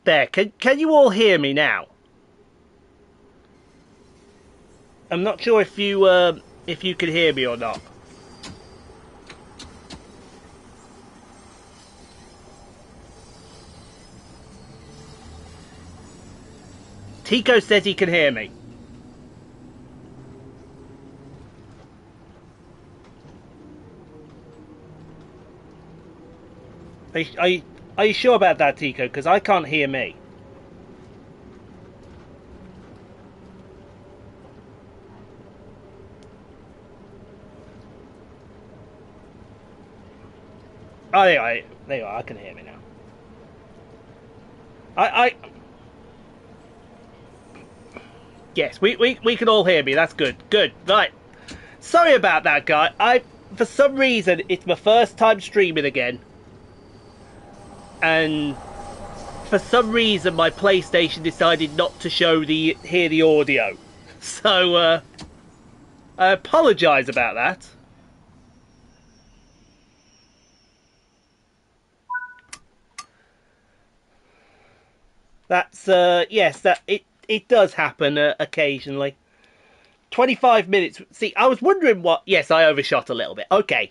There, can you all hear me now? I'm not sure if you can hear me or not. Tico says he can hear me. Are you sure about that, Tico? Because I can't hear me. Oh, there you are. I can hear me now. Yes, we can all hear me. That's good. Good. Right. Sorry about that, guy. For some reason, it's my first time streaming again. And for some reason, my PlayStation decided not to hear the audio. So, I apologise about that. That's, yes, it does happen occasionally. 25 minutes. See, I was wondering what... Yes, I overshot a little bit. Okay.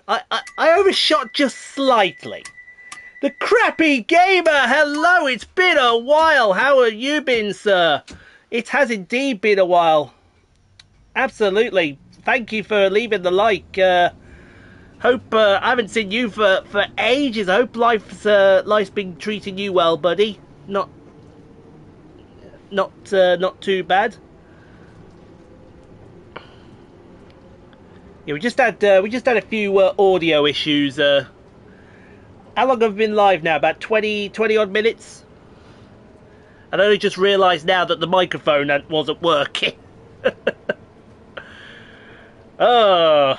I overshot just slightly. The Crappy Gamer, hello, it's been a while. How have you been, sir? It has indeed been a while. Absolutely. Thank you for leaving the like. Hope I haven't seen you for ages. I hope life's been treating you well, buddy. Not too bad. Yeah, we just had a few audio issues. How long have we been live now? About 20 odd minutes. And I only just realised now that the microphone wasn't working. Oh.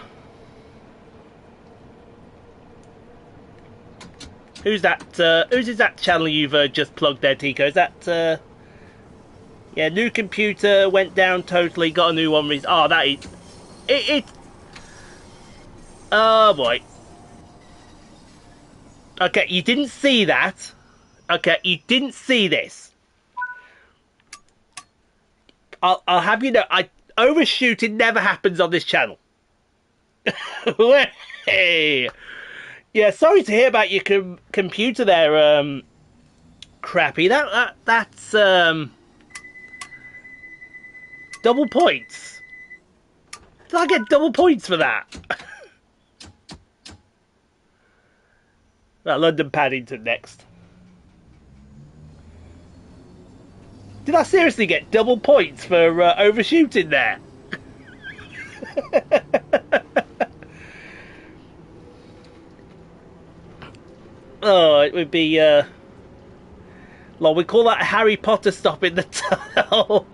Who's that channel you've just plugged there, Tico? Is that yeah, new computer went down totally, got a new one. Oh, that is it. Oh boy. Okay, you didn't see that. Okay, you didn't see this. I'll have you know, overshooting never happens on this channel. Hey. Yeah, sorry to hear about your computer there, Crappy. That's double points. Did I get double points for that? Right, London Paddington next. Did I seriously get double points for overshooting there? Oh, it would be, well, we call that a Harry Potter stop in the tunnel.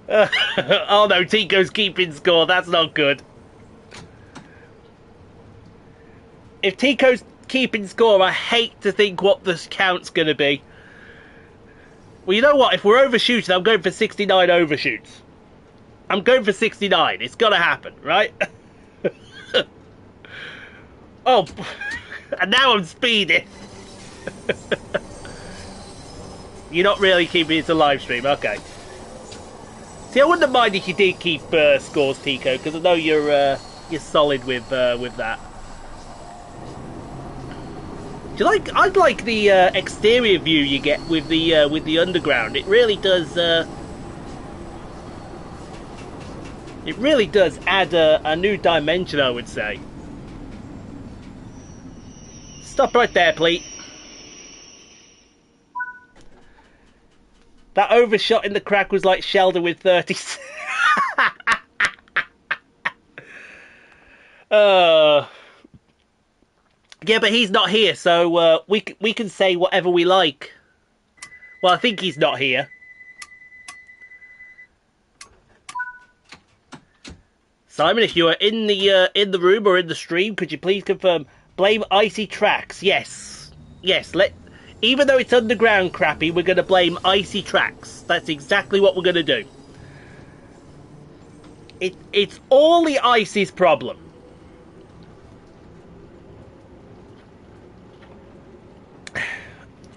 Oh no, Tico's keeping score. That's not good. If Tico's keeping score, I hate to think what this count's going to be. Well, you know what? If we're overshooting, I'm going for 69 overshoots. I'm going for 69. It's got to happen, right? Oh, and now I'm speeding. You're not really keeping it to live stream, okay. See, I wouldn't mind if you did keep scores, Tico, because I know you're solid with that. Do you like? I'd like the exterior view you get with the underground. It really does. It really does add a new dimension, I would say. Stop right there, please. That overshot in the crack was like Sheldon with 30. Yeah, but he's not here, so we can say whatever we like. Well, I think he's not here. Simon, if you are in the room or in the stream, could you please confirm? Blame icy tracks. Yes. Yes, even though it's underground, Crappy, we're going to blame icy tracks. That's exactly what we're going to do. It's all the ice's problem.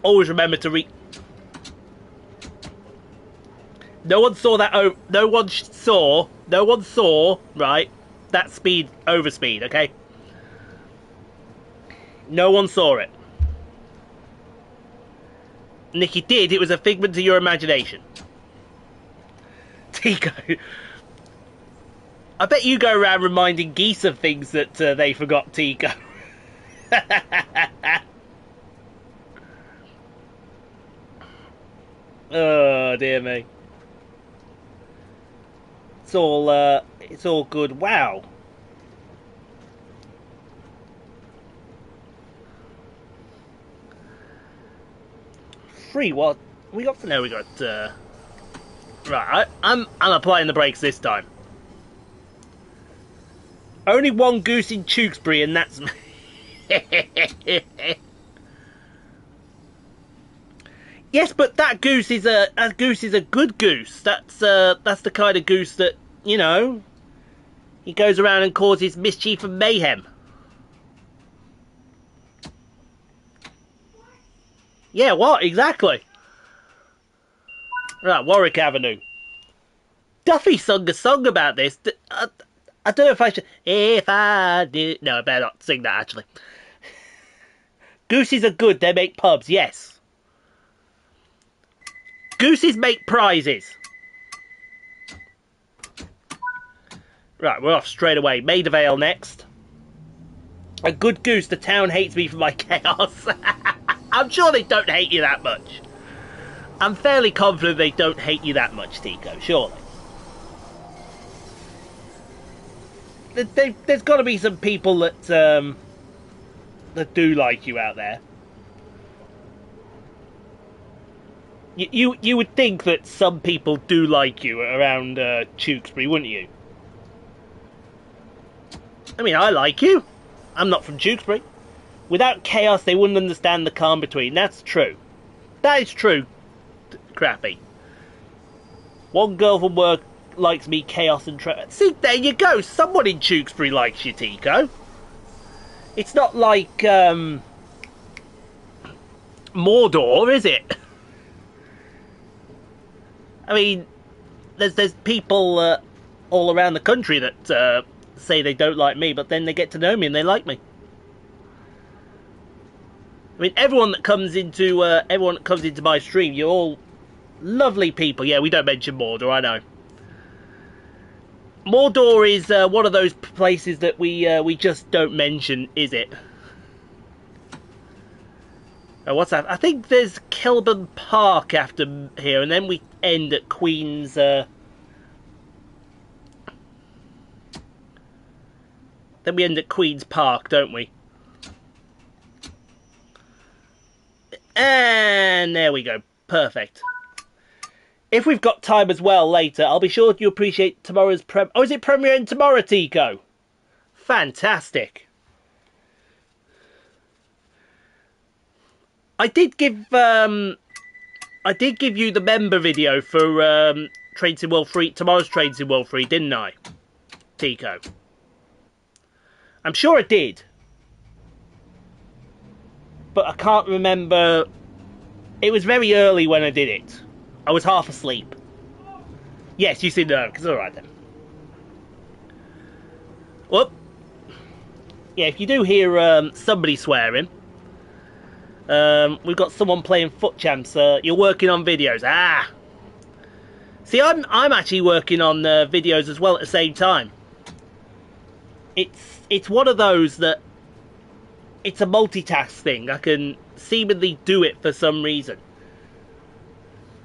Always remember to read. No one saw that. Oh, no one saw. No one saw. Right, that speed over speed. Okay. No one saw it. And if you did, it was a figment of your imagination. Tico. I bet you go around reminding geese of things that they forgot, Tico. Oh, dear me. It's all good. Wow. Free what? We got to know we got, right, I'm applying the brakes this time. Only one goose in Tewkesbury, and that's... Yes, but that goose is a good goose. That's the kind of goose that, you know, he goes around and causes mischief and mayhem. Yeah, what exactly? Right, Warwick Avenue. Duffy sung a song about this. I don't know if I should. If I did, no, I better not sing that actually. Gooses are good. They make pubs. Yes. Gooses make prizes. Right, we're off straight away. Maida Vale next. A good goose. The town hates me for my chaos. I'm sure they don't hate you that much. I'm fairly confident they don't hate you that much, Tico. Surely. There's got to be some people that do like you out there. You would think that some people do like you around Tewkesbury, wouldn't you? I mean, I like you. I'm not from Tewkesbury. Without chaos, they wouldn't understand the calm between. That's true. That is true. Crappy. One girl from work likes me, chaos and see, there you go. Someone in Tewkesbury likes you, Tico. It's not like Mordor, is it? I mean, there's people all around the country that say they don't like me, but then they get to know me and they like me. I mean, everyone that comes into my stream, you're all lovely people. Yeah, we don't mention Mordor, I know. Mordor is one of those places that we just don't mention, is it? Oh, what's that? I think there's Kilburn Park after here, and then we end at Queen's. Then we end at Queen's Park, don't we? And there we go. Perfect. If we've got time as well later, I'll be sure to appreciate tomorrow's oh, is it premiering tomorrow, Tico? Fantastic. I did give you the member video for Trains in World 3, tomorrow's Trains in World 3, didn't I, Tico? I'm sure I did. But I can't remember. It was very early when I did it. I was half asleep. Yes, you said no, because alright then. Whoop. Yeah, if you do hear somebody swearing, we've got someone playing foot champs. You're working on videos. Ah! See, I'm actually working on videos as well at the same time. It's one of those that it's a multitask thing. I can seemingly do it for some reason.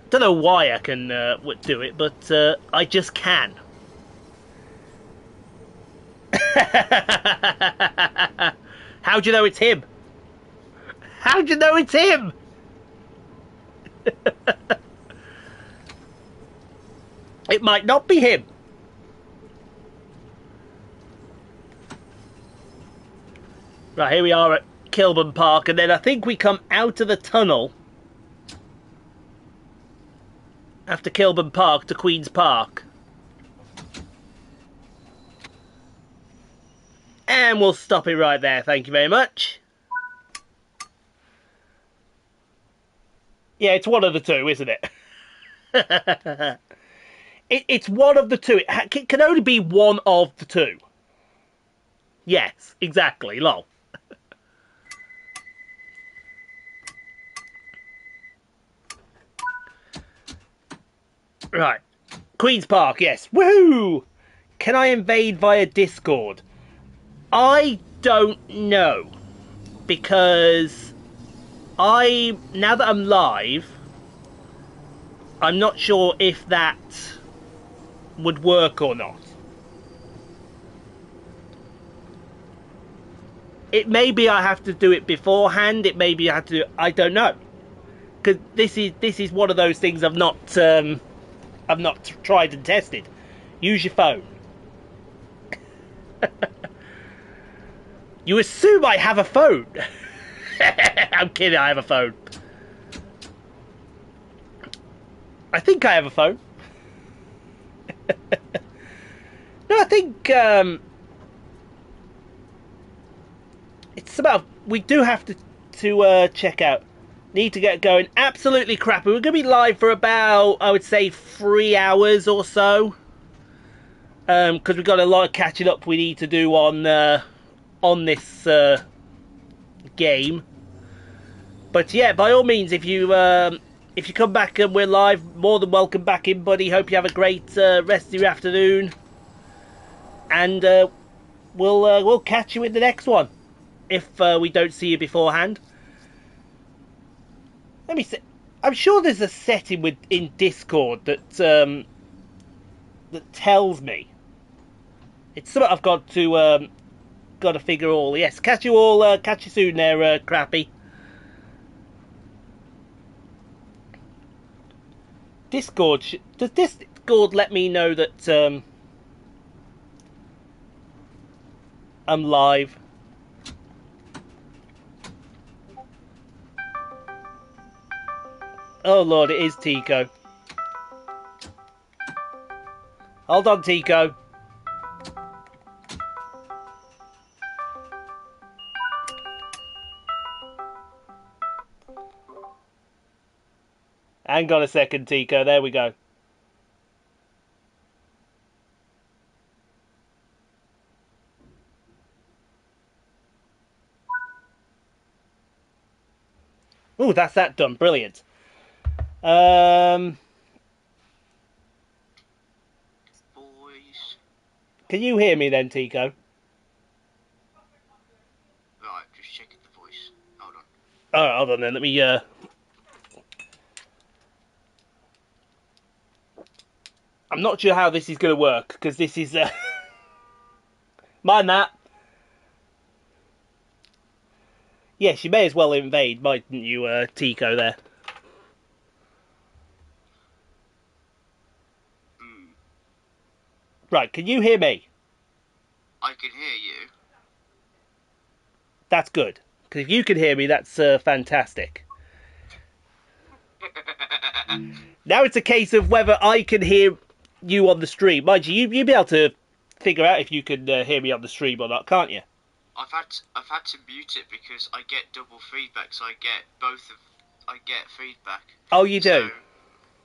Don't know why I can do it, but I just can. How do you know it's him? How do you know it's him? It might not be him. Right, here we are at Kilburn Park, and then I think we come out of the tunnel after Kilburn Park to Queen's Park. And we'll stop it right there, thank you very much. Yeah, it's one of the two, isn't it? It's one of the two. It can only be one of the two. Yes, exactly. Lol. Right. Queen's Park, yes. Woohoo! Can I invade via Discord? I don't know. Because now that I'm live, I'm not sure if that would work or not. It may be I have to do it beforehand. It may be I have to. I don't know, because this is one of those things I've not tried and tested. Use your phone. You assume I have a phone. I'm kidding. I have a phone. I think I have a phone. No, I think it's about. We do have to check out. Need to get going. Absolutely crappy. We're going to be live for about, I would say, 3 hours or so. Because we've got a lot of catching up we need to do on this game. But yeah, by all means, if you come back and we're live, more than welcome back in, buddy. Hope you have a great rest of your afternoon, and we'll catch you in the next one if we don't see you beforehand. Let me see. I'm sure there's a setting in Discord that that tells me. It's something I've got to figure all. Yes, catch you all. Catch you soon there, Crappy. Discord. Does Discord let me know that I'm live? Oh Lord, it is Tico. Hold on, Tico. Hang on a second, Tico. There we go. Oh, that's that done. Brilliant. Boys. Can you hear me then, Tico? Right, just checking the voice. Hold on. Alright, hold on then. Let me I'm not sure how this is going to work, because this is mind that. Yes, you may as well invade, mightn't you, Tico there? Right, can you hear me? I can hear you. That's good. Because if you can hear me, that's fantastic. Now it's a case of whether I can hear you on the stream. Mind you, you'll be able to figure out if you can hear me on the stream or not, can't you? I've had to mute it because I get double feedback, so I get feedback. Oh, you do?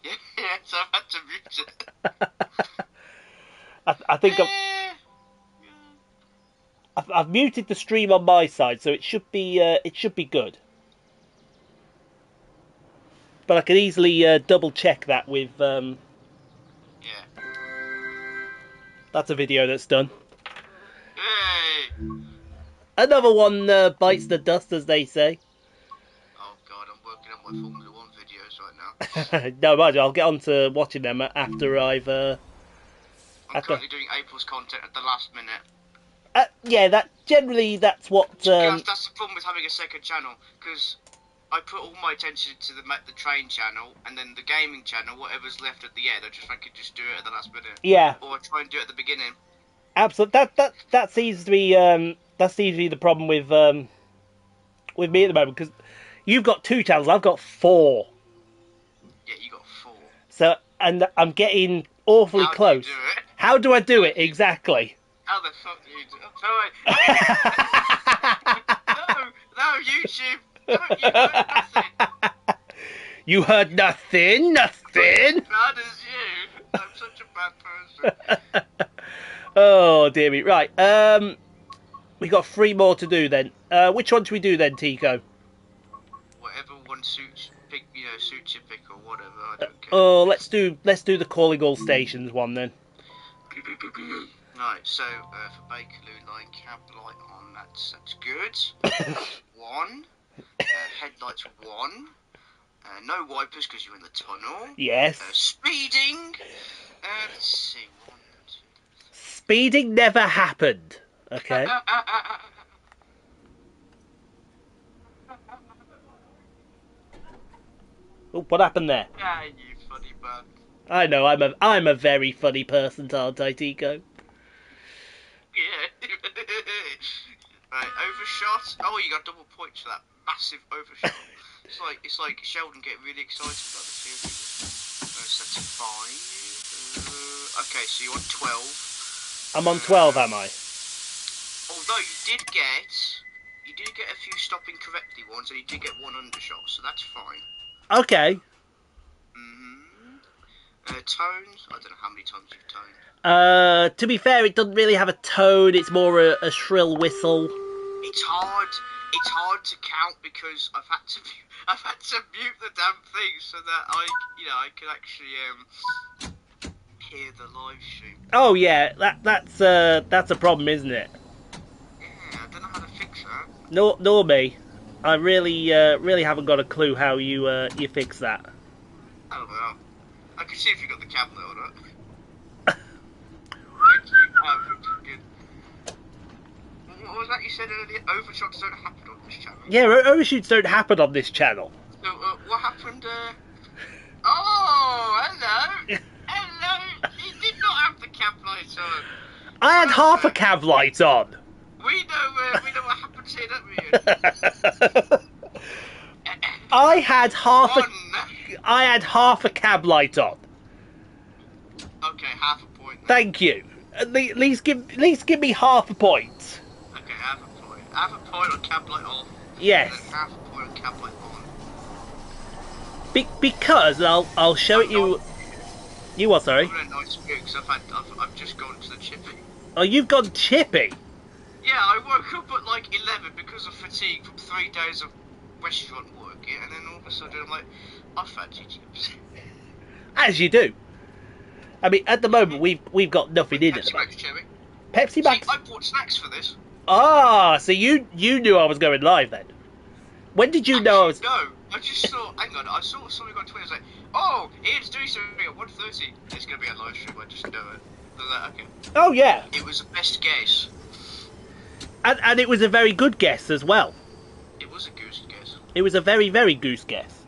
So, yeah, so I've had to mute it. I think I've muted the stream on my side, so it should be good. But I can easily double check that with Yeah. That's a video that's done. Hey! Another one bites the dust, as they say. Oh god, I'm working on my Formula 1 videos right now. No, mind you, I'll get on to watching them after I've... I'm currently doing April's content at the last minute. Yeah, that's what... That's the problem with having a second channel, because I put all my attention to the train channel, and then the gaming channel, whatever's left at the end, I could just do it at the last minute. Yeah. Or I try and do it at the beginning. Absolutely. That seems to be the problem with me at the moment, because you've got 2 channels, I've got 4. Yeah, you got 4. So, and I'm getting awfully close. How do I do it exactly? How the fuck do you do it? No, YouTube. Don't, you know nothing. You heard nothing? Nothing? Bad as you. I'm such a bad person. Oh, dear me. Right, we got 3 more to do then. Which one do we do then, Tico? Whatever one suits, suits your pick or whatever. I don't care. Oh, let's do the calling all stations one then. Right, so for Bakerloo Line, cab light on. That's good. 1. Headlights 1. No wipers because you're in the tunnel. Yes. Speeding. Let's see. 1, 2. Speeding never happened. Okay. Oh, what happened there? Ah, you funny man. I know, I'm a very funny person, aren't I, Tico? Yeah. Right, overshot. Oh, you got double points for that massive overshot. It's like Sheldon getting really excited about the series. That's 5. Okay, so you're on 12. I'm on 12, am I? Although you did get a few stopping correctly ones, and you did get 1 undershot, so that's fine. Okay. Tones. I don't know how many times you've toned. To be fair, it doesn't really have a tone. It's more a shrill whistle. It's hard to count because I've had to mute the damn thing so that I can actually hear the live stream. Oh yeah, that's a problem, isn't it? Yeah, I don't know how to fix that. Nor me. I really haven't got a clue how you fix that. I don't know. I can see if you got the cabinet or not. What was that you said earlier? Overshots don't happen on this channel. Yeah, overshoots don't happen on this channel. So, what happened? Oh, hello! Hello! You did not have the cab lights on. I had half a cab light on. We know what happens here, don't we? I had half a cab light on. Okay, half a point. Then. Thank you. At least give me half a point. Okay, half a point. Half a point on cab light off. Yes. And then half a point on cab light on. Because I'll show it you. You what? Sorry. I'm in a nice mood because I've just gone to the chippy. Oh, you've gone chippy. Yeah, I woke up at like 11 because of fatigue from 3 days of restaurant work, and then all of a sudden I'm like, I fancy chips. As you do. I mean, at the moment we've got nothing in it. Pepsi Max, Cherry. Pepsi Max. See, I bought snacks for this. Ah, so you knew I was going live then. When did you know I was? No, I just saw. Hang on, I saw something on Twitter. I was like, oh, Ian's doing something at 1:30. It's gonna be a live stream. I just know it. I was like, okay. Oh yeah. It was a best guess. And it was a very good guess as well. It was a goose guess. It was a very, very goose guess.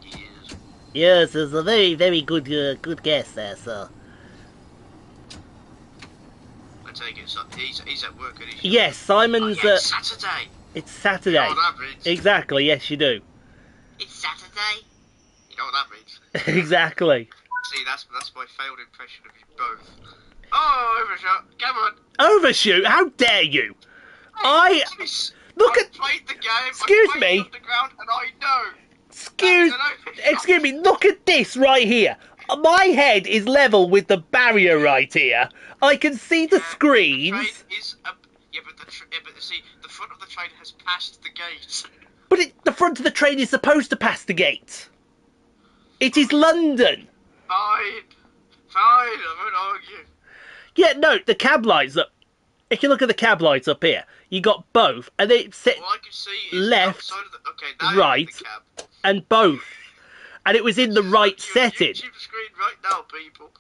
Yes. Yes, it's a very, very good guess there, sir. I take it. So he's at work, isn't he? Yes, Simon's. Oh, yeah, it's Saturday. It's Saturday. You know what that means? Exactly. Yes, you do. It's Saturday. You know what that means? Exactly. See, that's my failed impression of you both. Oh, overshot! Come on. Overshoot? How dare you? I look I at. played the game. Excuse I played me. Underground, and I know. Excuse me. Look at this right here. My head is level with the barrier right here. I can see the The screens. train is but see, the front of the train has passed the gate. But the front of the train is supposed to pass the gate. It is London. Fine, I won't argue. Yeah, no, the cab lights up. If you look at the cab lights up here, you got both, and they set All I can see is left, outside of the, okay, now right, the cab. and both, and it was in the right setting. YouTube screen right now, people.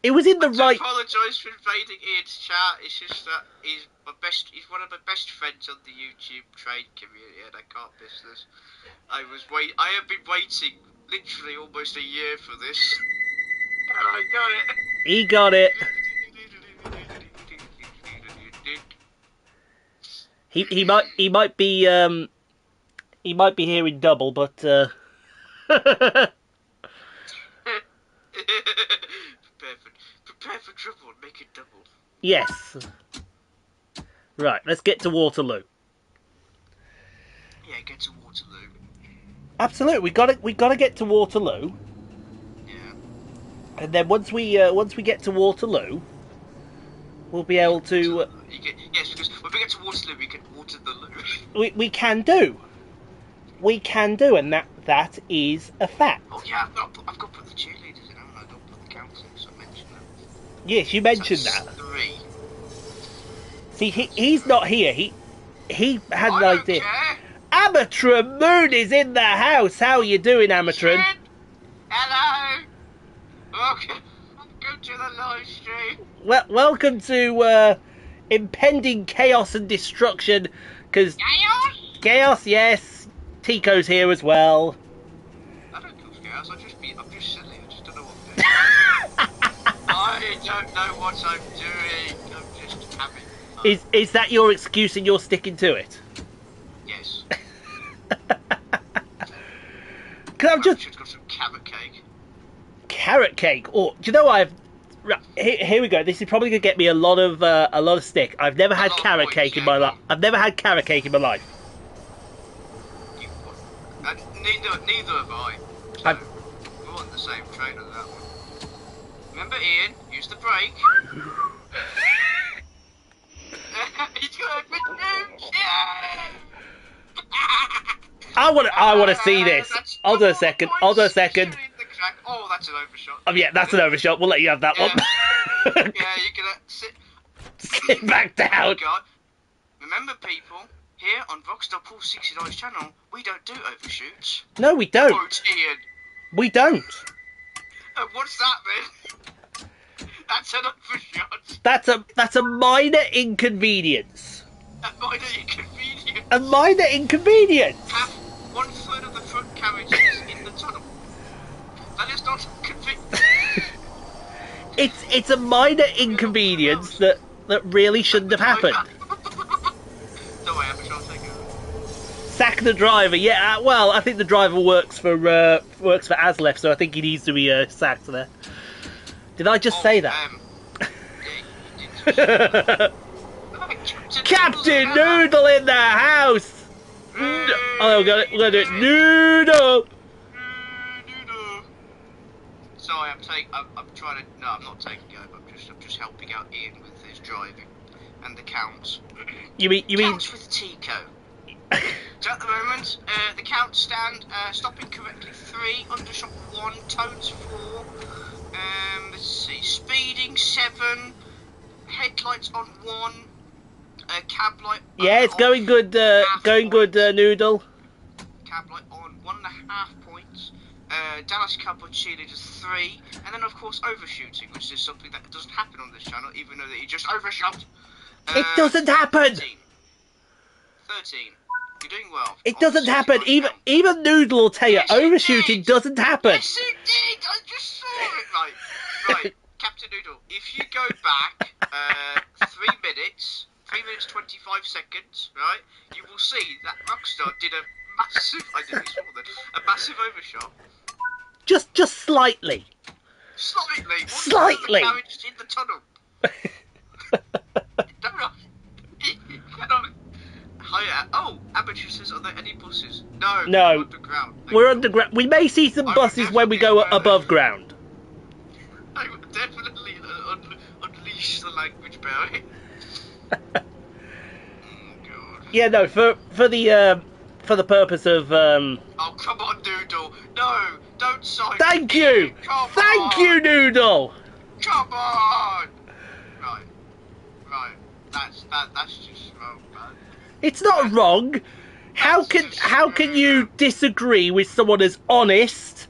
It was in the I right. apologise for invading Ian's chat. It's just that he's one of my best friends on the YouTube trade community, and I can't miss this. I have been waiting literally almost a year for this, and I got it. He got it. He might be hearing double, but prepare for trouble and make it double. yes. Right, let's get to Waterloo. get to Waterloo. Absolutely, we gotta get to Waterloo, Yeah. and then once we get to Waterloo, we'll be able to. Yes, because when we get to Waterloo, we can water the loo. We can do. We can do, and that is a fact. Oh yeah, I've got to put the cheerleaders in, haven't I? I've got to put the council in, so I mentioned that. Yes, you mentioned So that. 3. See, he's not here. He had an I don't idea. care. Amateur Moon is in the house. How are you doing, Amateur? Shit. Hello. Welcome to the live stream. Well, welcome to impending chaos and destruction. Because chaos, yes. Tico's here as well. I don't cause chaos. I'm just silly. I just don't know what I'm doing. I don't know what I'm doing. I'm just having fun. Is that your excuse and you're sticking to it? Yes. Because I'm just Should have got some carrot cake. Carrot cake. Or do you know I've right, here we go. This is probably gonna get me a lot of stick. I've never had carrot cake in my life. I've never had carrot cake in my life. Neither have I. So we're on the same train on that one. Remember, Ian, use the brake. He's got a good news. I want to see this. Hold on a second. Hold on a second. Oh, that's an overshot. Oh yeah, that's an overshot. We'll let you have that one. Yeah, you're gonna sit back down. God. Remember, people, here on Rockstar Paul 69's channel, we don't do overshoots. No, we don't. Quote Ian. We don't. What's that, then? That's an overshot. That's a minor inconvenience. A minor inconvenience. A minor inconvenience. Half, 1/3 of the front carriage is in the tunnel. That is not convincing. It's a minor inconvenience that really shouldn't have happened. Don't worry, I'll take it. Sack the driver. Yeah, well, I think the driver works for Aslef, so I think he needs to be sacked there. Did I just say that? Yeah, Captain Noodle in the house. Oh, we're gonna do it. Noodle. Sorry, I'm trying to. No, I'm not taking over. I'm just helping out Ian with his driving and the counts. You mean counts with Tico? So at the moment, the counts stand stopping correctly 3, undershot 1, tones 4. Let's see, speeding 7, headlights on 1, cab light. Yeah, it's going good. Going good, Noodle. Cab light on 1.5 points. Dallas Cup on cheerleaders 3, and then of course overshooting, which is something that doesn't happen on this channel, even though that he just overshot. It doesn't happen. 13. You're doing well. It doesn't happen. Even Noodle will tell you overshooting doesn't happen. Yes, it did. I just saw it. Right, Captain Noodle. If you go back 3 minutes, 25 seconds, right, you will see that Rockstar did a massive. I did this more than a massive overshot. Just slightly. Slightly. The carriage is in the tunnel. Oh, Amateur says, are there any buses? No. We're underground. We're underground. We may see some buses when we go above ground. I would definitely unleash the language barrier. Oh, God. Yeah, no, for the purpose of Oh, come on, Noodle. No, don't sign. Thank you. Thank you, Noodle. Come on. Right. That's just wrong, man. It's not wrong. How can you disagree with someone as honest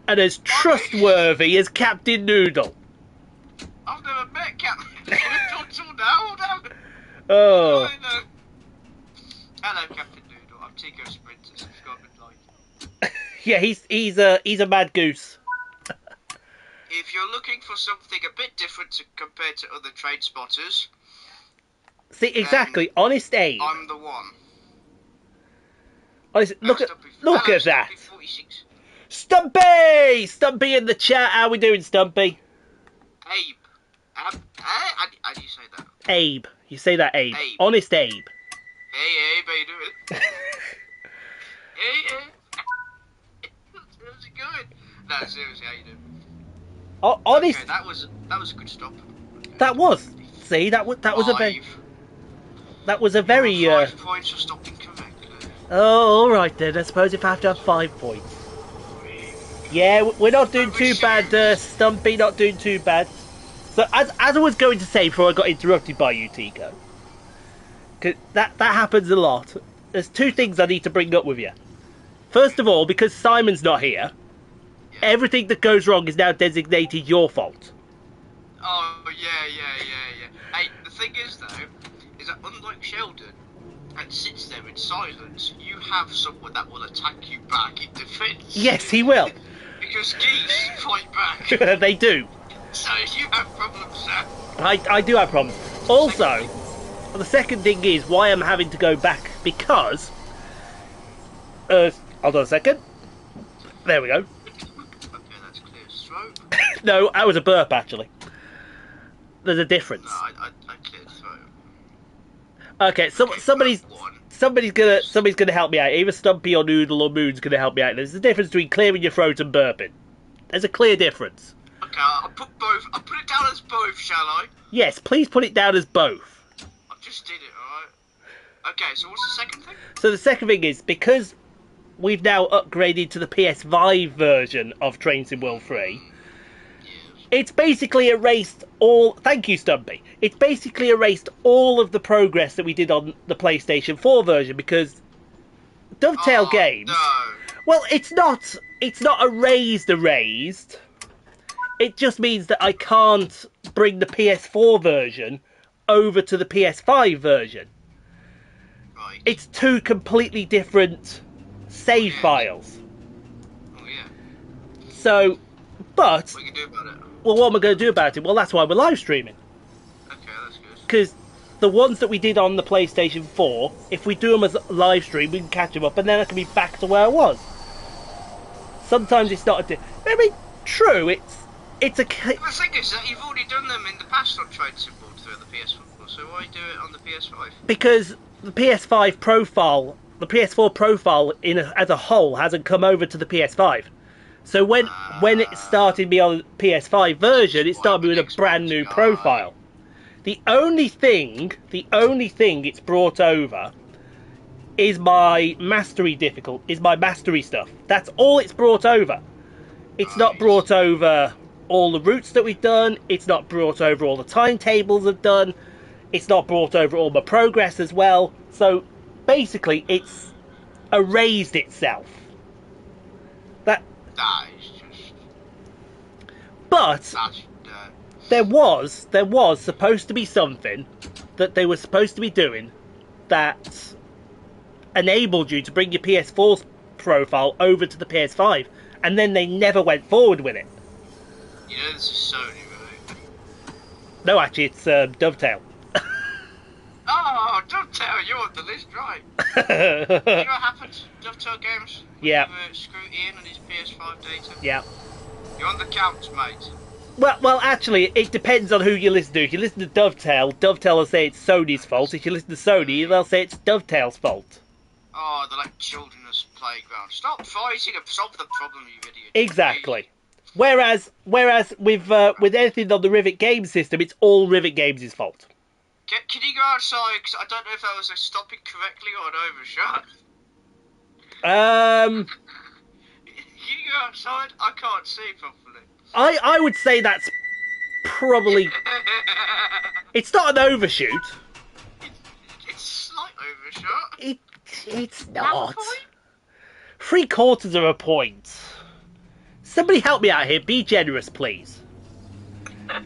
and as trustworthy as Captain Noodle? I've never met Captain Noodle till now. Oh. Hello, Captain Noodle. I'm Tico Sprinter. Subscribe and like. Yeah, he's a mad goose. If you're looking for something a bit different compared to other trade spotters. See, exactly. Honest Abe. I'm the one. Honest, look at that. 46. Stumpy! Stumpy in the chat. How we doing, Stumpy? Abe. How do you say that? Abe. You say that, Abe. Honest Abe. Hey, Abe, how you doing? How's it going? No, seriously, how you doing? Honest, Okay, that was a good stop. that was. See, that was a very. That was a very. You were 5 points for stopping correctly. Oh, all right then. I suppose if I have to have 5 points. Yeah, we're not doing too bad, Stumpy. Not doing too bad. So, as I was going to say before I got interrupted by you, Tico, 'cause that happens a lot. There's 2 things I need to bring up with you. First of all, because Simon's not here, everything that goes wrong is now designated your fault. Oh, yeah. Hey, the thing is, though, is that unlike Sheldon, and sits there in silence, you have someone that will attack you back in defence. Yes, he will. Because geese fight back. They do. So you have problems, sir. I do have problems. Also, the second thing is why I'm having to go back, because... hold on a second. There we go. Okay, that's clear as throat. No, that was a burp, actually. There's a difference. No, I cleared throat. Okay, somebody's gonna help me out. Either Stumpy or Noodle or Moon's gonna help me out. There's a difference between clearing your throat and burping. There's a clear difference. Okay, I'll put it down as both, shall I? Yes, please put it down as both. I just did it, alright? Okay, so what's the second thing? So the second thing is, because we've now upgraded to the PS5 version of Train Sim World 3, it's basically erased all... Thank you, Stumpy. It's basically erased all of the progress that we did on the PlayStation 4 version, because Dovetail Games... No. Well, it's not erased. It just means that I can't bring the PS4 version over to the PS5 version. Right. It's 2 completely different save files. Oh, yeah. So, but... What can you do about it? Well, what am I going to do about it? Well, that's why we're live streaming. Okay, that's good. Because the ones that we did on the PlayStation 4, if we do them as live stream, we can catch them up, and then I can be back to where I was. Sometimes it's not a... I mean, true, it's a... The thing is that you've already done them in the past on Train Sim World through the PS4, so why do it on the PS5? Because the PS5 profile, the PS4 profile as a whole hasn't come over to the PS5. So when it started me on the PS5 version, it started me with a brand new profile. The only thing it's brought over is my mastery stuff. That's all it's brought over. It's not brought over all the routes that we've done. It's not brought over all the timetables I've done. It's not brought over all my progress as well. So basically, it's erased itself. That is just... But there was supposed to be something that they were supposed to be doing that enabled you to bring your PS4 profile over to the PS5, and then they never went forward with it. You know this is Sony, right? No, actually, it's Dovetail. Oh, Dovetail, you're on the list, right? You know what happened? Dovetail Games? Yeah. Screw Ian and his PS5 data. Yeah. You're on the couch, mate. Well, actually, it depends on who you listen to. If you listen to Dovetail will say it's Sony's fault. If you listen to Sony, they'll say it's Dovetail's fault. Oh, they're like children's playground. Stop fighting and solve the problem, you idiot. Exactly. Whereas with anything on the Rivet Games system, it's all Rivet Games' fault. Can you go outside? Because I don't know if that was a stopping correctly or an overshot. Um... Can you go outside? I can't see properly. I would say that's probably... It's not an overshoot. It's a slight overshot. It's not. 3/4 of a point. Somebody help me out here. Be generous, please.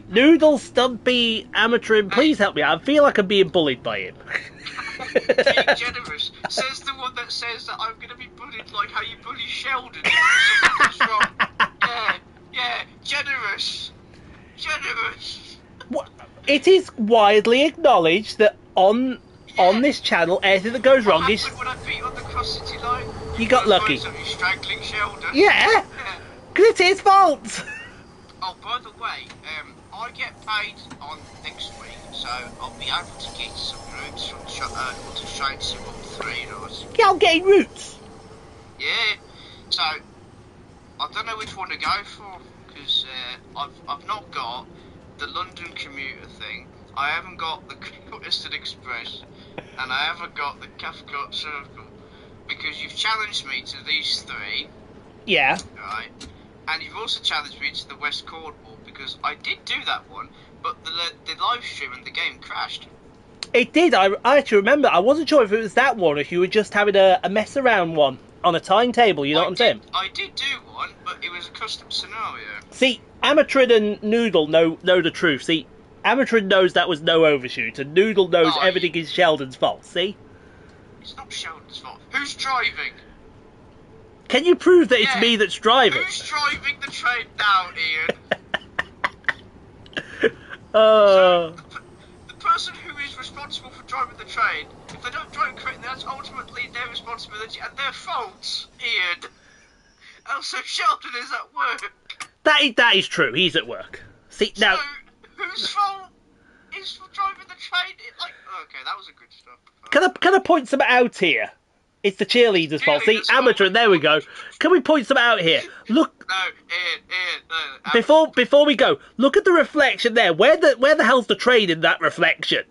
Noodle, Stumpy, Amatrim, please help me out. I feel like I'm being bullied by him. Being generous says the one that says that I'm going to be bullied like how you bully Sheldon. Something's wrong. Yeah, generous. What? It is widely acknowledged that on this channel, anything that goes wrong is... When I beat on the cross city line? You got lucky. Strangling Sheldon. Yeah, because it's his fault. Oh, by the way, I get paid on next week, so I'll be able to get some routes from to Train Sim World 3, right? Yeah, I'm getting roots. Yeah. So I don't know which one to go for because I've not got the London commuter thing. I haven't got the Western Express, and I haven't got the Cathcart Circle because you've challenged me to these three, Yeah. right? And you've also challenged me to the West Cornwall because I did do that one, but the live stream and the game crashed. It did. I actually remember. I wasn't sure if it was that one, or if you were just having a mess around one on a timetable. You know what I'm saying? I did do one, but it was a custom scenario. See, Amatrin and Noodle know the truth. See, Amatrin knows that was no overshoot, and Noodle knows everything is Sheldon's fault. See? It's not Sheldon's fault. Who's driving? Can you prove that it's me that's driving? Who's driving the train now, Ian? Uh... So, the person who is responsible for driving the train, if they don't drive correctly, that's ultimately their responsibility and their fault, Ian. Also, Sheldon is at work. That is true. He's at work. See, now... So, whose fault is for driving the train? Okay, that was a good start. Can I point some out here? It's the cheerleaders' fault. See, Amateur, there we go. Can we point some out here? Look. No, Ian, no. Before we go, look at the reflection there. Where the hell's the train in that reflection?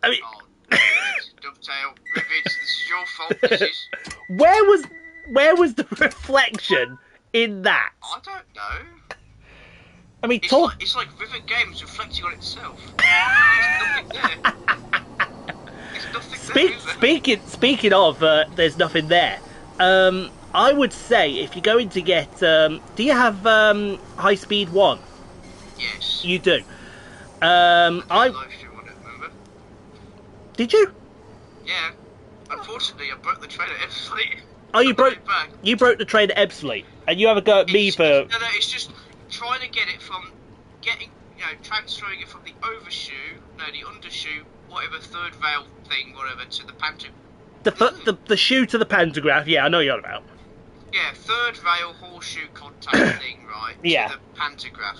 I mean... Dovetail, Rivets, this is your fault, this is... Where was the reflection in that? I don't know. I mean, it's like Rivet Games reflecting on itself. There's nothing there. Speaking of, there's nothing there. I would say if you're going to get, do you have High Speed 1? Yes. You do. Did you? Yeah. Unfortunately, I broke the train at Ebbsfleet. Oh, you broke the train at Ebbsfleet, and you have a go at me for... No, it's just trying to get it from transferring it from the overshoe, the undershoe, whatever, third rail thing, whatever, to the pantograph. The shoe to the pantograph, yeah, I know you're on about. Yeah, third rail horseshoe contact thing, right? Yeah. To the pantograph.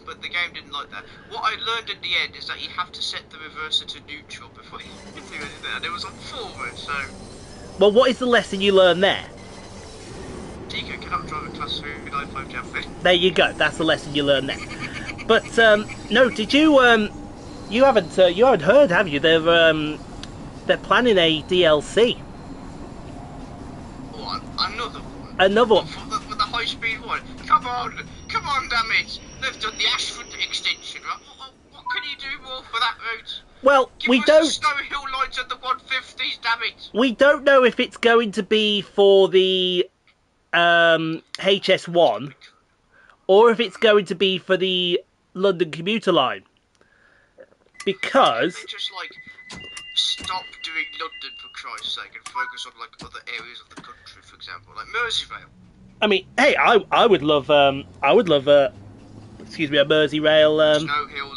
But the game didn't like that. What I learned at the end is that you have to set the reverser to neutral before you do anything, and it was on forward, so... Well, what is the lesson you learned there? Tico cannot drive a class 395 Javelin. There you go. That's the lesson you learned there. But no, did you? You haven't heard, have you? They're planning a DLC. What? Another one. Another one. For the high speed one. Come on, damn it! They've done the Ashford extension, right? What can you do more for that route? Well, Give us the Snow Hill lines and the 150s, damn it! We don't know if it's going to be for the HS1 or if it's going to be for the London commuter line, because they just stop doing London for Christ's sake and focus on other areas of the country, for example, like Merseyrail. I mean, hey, I would love excuse me, a Merseyrail Snow Hill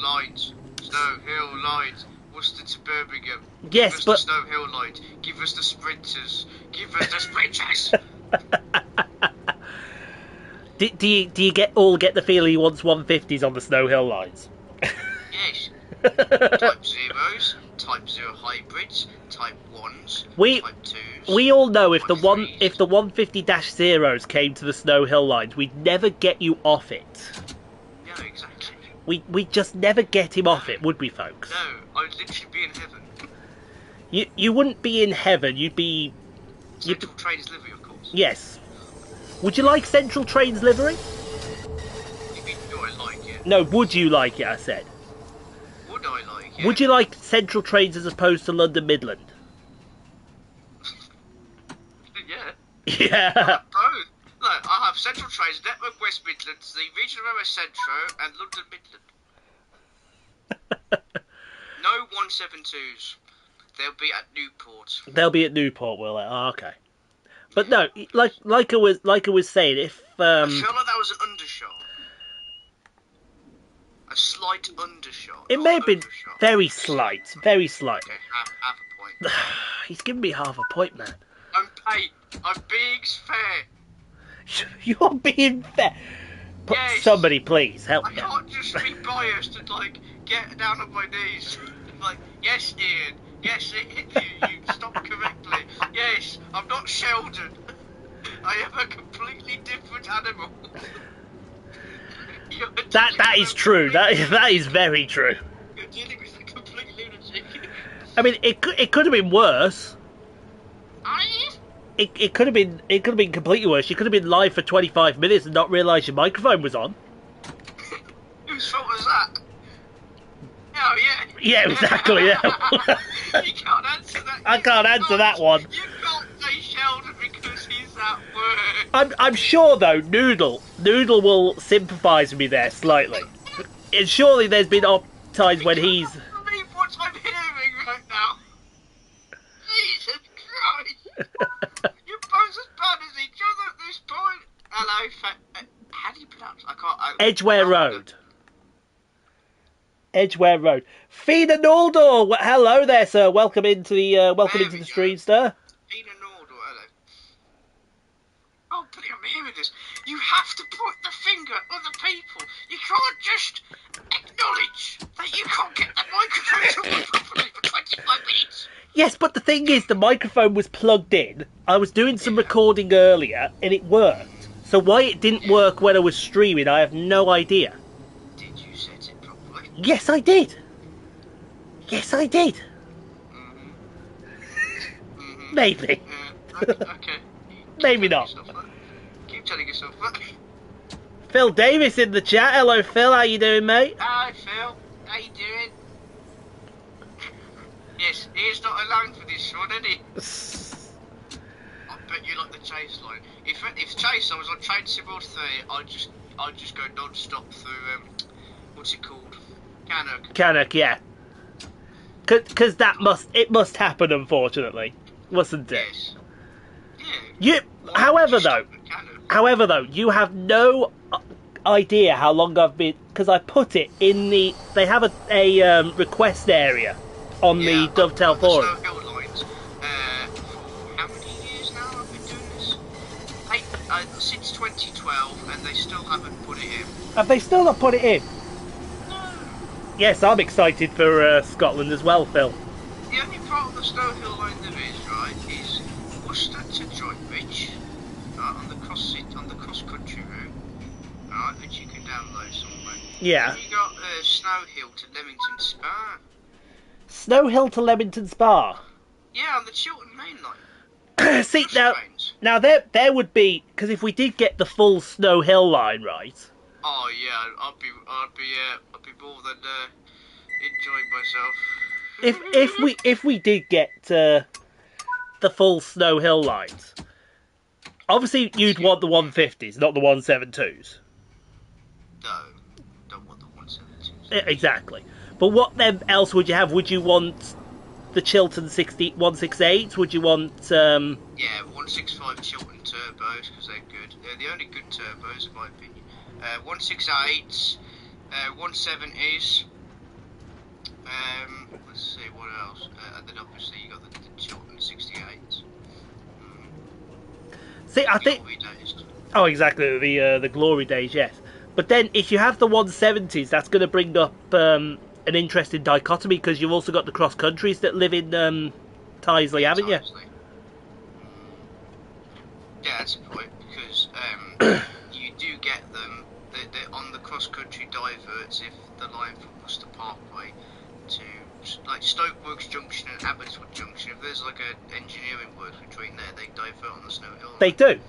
lines, Worcester to Birmingham. Yes, give us but the Snow Hill lines. Give us the sprinters. Do you get the feeling he wants 150s on the Snow Hill lines? Yes. Type zeros, Type 0 hybrids, Type 1s, Type 2s. We all know if the 150-0s came to the Snow Hill lines, we'd never get you off it. No, exactly. We'd just never get him off it, would we, folks? No, I'd literally be in heaven. You wouldn't be in heaven. You'd be... Central Trains livery, of course. Yes. Would you like Central Trains livery? You mean, do I like it? No, would you like it, I said. Would I like it? Would you like Central Trains as opposed to London Midland? Yeah. Yeah. Both. Look, I have Central Trains, Network West Midlands, the Regional Railway Centro, and London Midland. No 172s. They'll be at Newport. They'll be at Newport, will they? Oh, okay. But no, like I was saying, if I feel like that was an undershot. A slight undershot. It may have been very slight. Okay, half a point. He's giving me half a point, man. I'm being fair. You're being fair. Yes. Somebody please help me. I can't just be biased and get down on my knees. Yes, Ian, Yes, it hit you. You stopped correctly. Yes, I'm not Sheldon. I am a completely different animal. You're That dealing is with a true. complete That is lunatic. very true. You're dealing with a complete lunatic. I mean, it could have been worse. Are you? It could have been completely worse. You could have been live for 25 minutes and not realise your microphone was on. Whose fault was that? Oh, yeah. Yeah, exactly. Yeah. You can't answer that. I can't answer that one. You can't say Sheldon because he's at work. I'm sure though, Noodle will sympathise with me there slightly. And surely there's been times when You he's. can't believe what I'm hearing right now. Jesus Christ. You're both as bad as each other at this point. Hello, how do you pronounce? I can't. Edgware Road. Edgware Road. Fina Noldor. Hello there, sir. Welcome into the stream, sir. Fina Noldor. Hello. Oh, bloody, I'm hearing this. You have to point the finger at the people. You can't just acknowledge that you can't get the microphone to work properly for 25 minutes. Yes, but the thing is, the microphone was plugged in. I was doing some recording earlier, and it worked. So why it didn't work when I was streaming, I have no idea. Did you set it properly? Yes, I did. Yes, I did. Mm-hmm. Maybe. Okay. Maybe not. Keep telling yourself that. Phil Davis in the chat. Hello, Phil. How you doing, mate? Hi, Phil. How you doing? Yes, he's not alone for this one, is he? I bet you like the chase line. If Chase, I was on Train Sim World 3, I'd just go non-stop through what's it called? Cannock, yeah. Because it must happen, unfortunately, mustn't it? Yes. Yeah. However though, you have no idea how long I've been, because I put it in the. They have a request area on the Dovetail forum. The Snow Hill lines. For how many years now I've been doing this? Since 2012, and they still haven't put it in. Have they still not put it in? No. Yes, I'm excited for Scotland as well, Phil. The only part of the Snow Hill line there is, right, is Worcester to Droitwich, on the cross country route, right, which you can download somewhere. Yeah. And you got Snow Hill to Leamington Spa. Snow Hill to Leamington Spa. Yeah, on the Chiltern Main Line. See now there would be, because if we did get the full Snow Hill line right. Oh yeah, I'd be more than enjoying myself. If we did get the full Snow Hill lines, obviously you'd want the 150s, not the 172s. No, don't want the 172s. Exactly. But what then else would you have? Would you want the Chiltern 168s? Would you want Yeah, 165 Chiltern turbos, because they're good. They're the only good turbos in my opinion. 168s, 170s. Let's see what else. And then obviously you got the Chiltern 68s. See, I think. Oh, exactly, the glory days, yes. But then if you have the 170s, that's going to bring up an interesting dichotomy, because you've also got the cross countries that live in Tyseley, haven't you? Yeah, that's a point, because you do get them. They're on the cross country diverts if the line from Worcester Parkway to like Stoke Works Junction and Abbotswood Junction. If there's like an engineering work between there, they divert on the Snow Hill line. They do.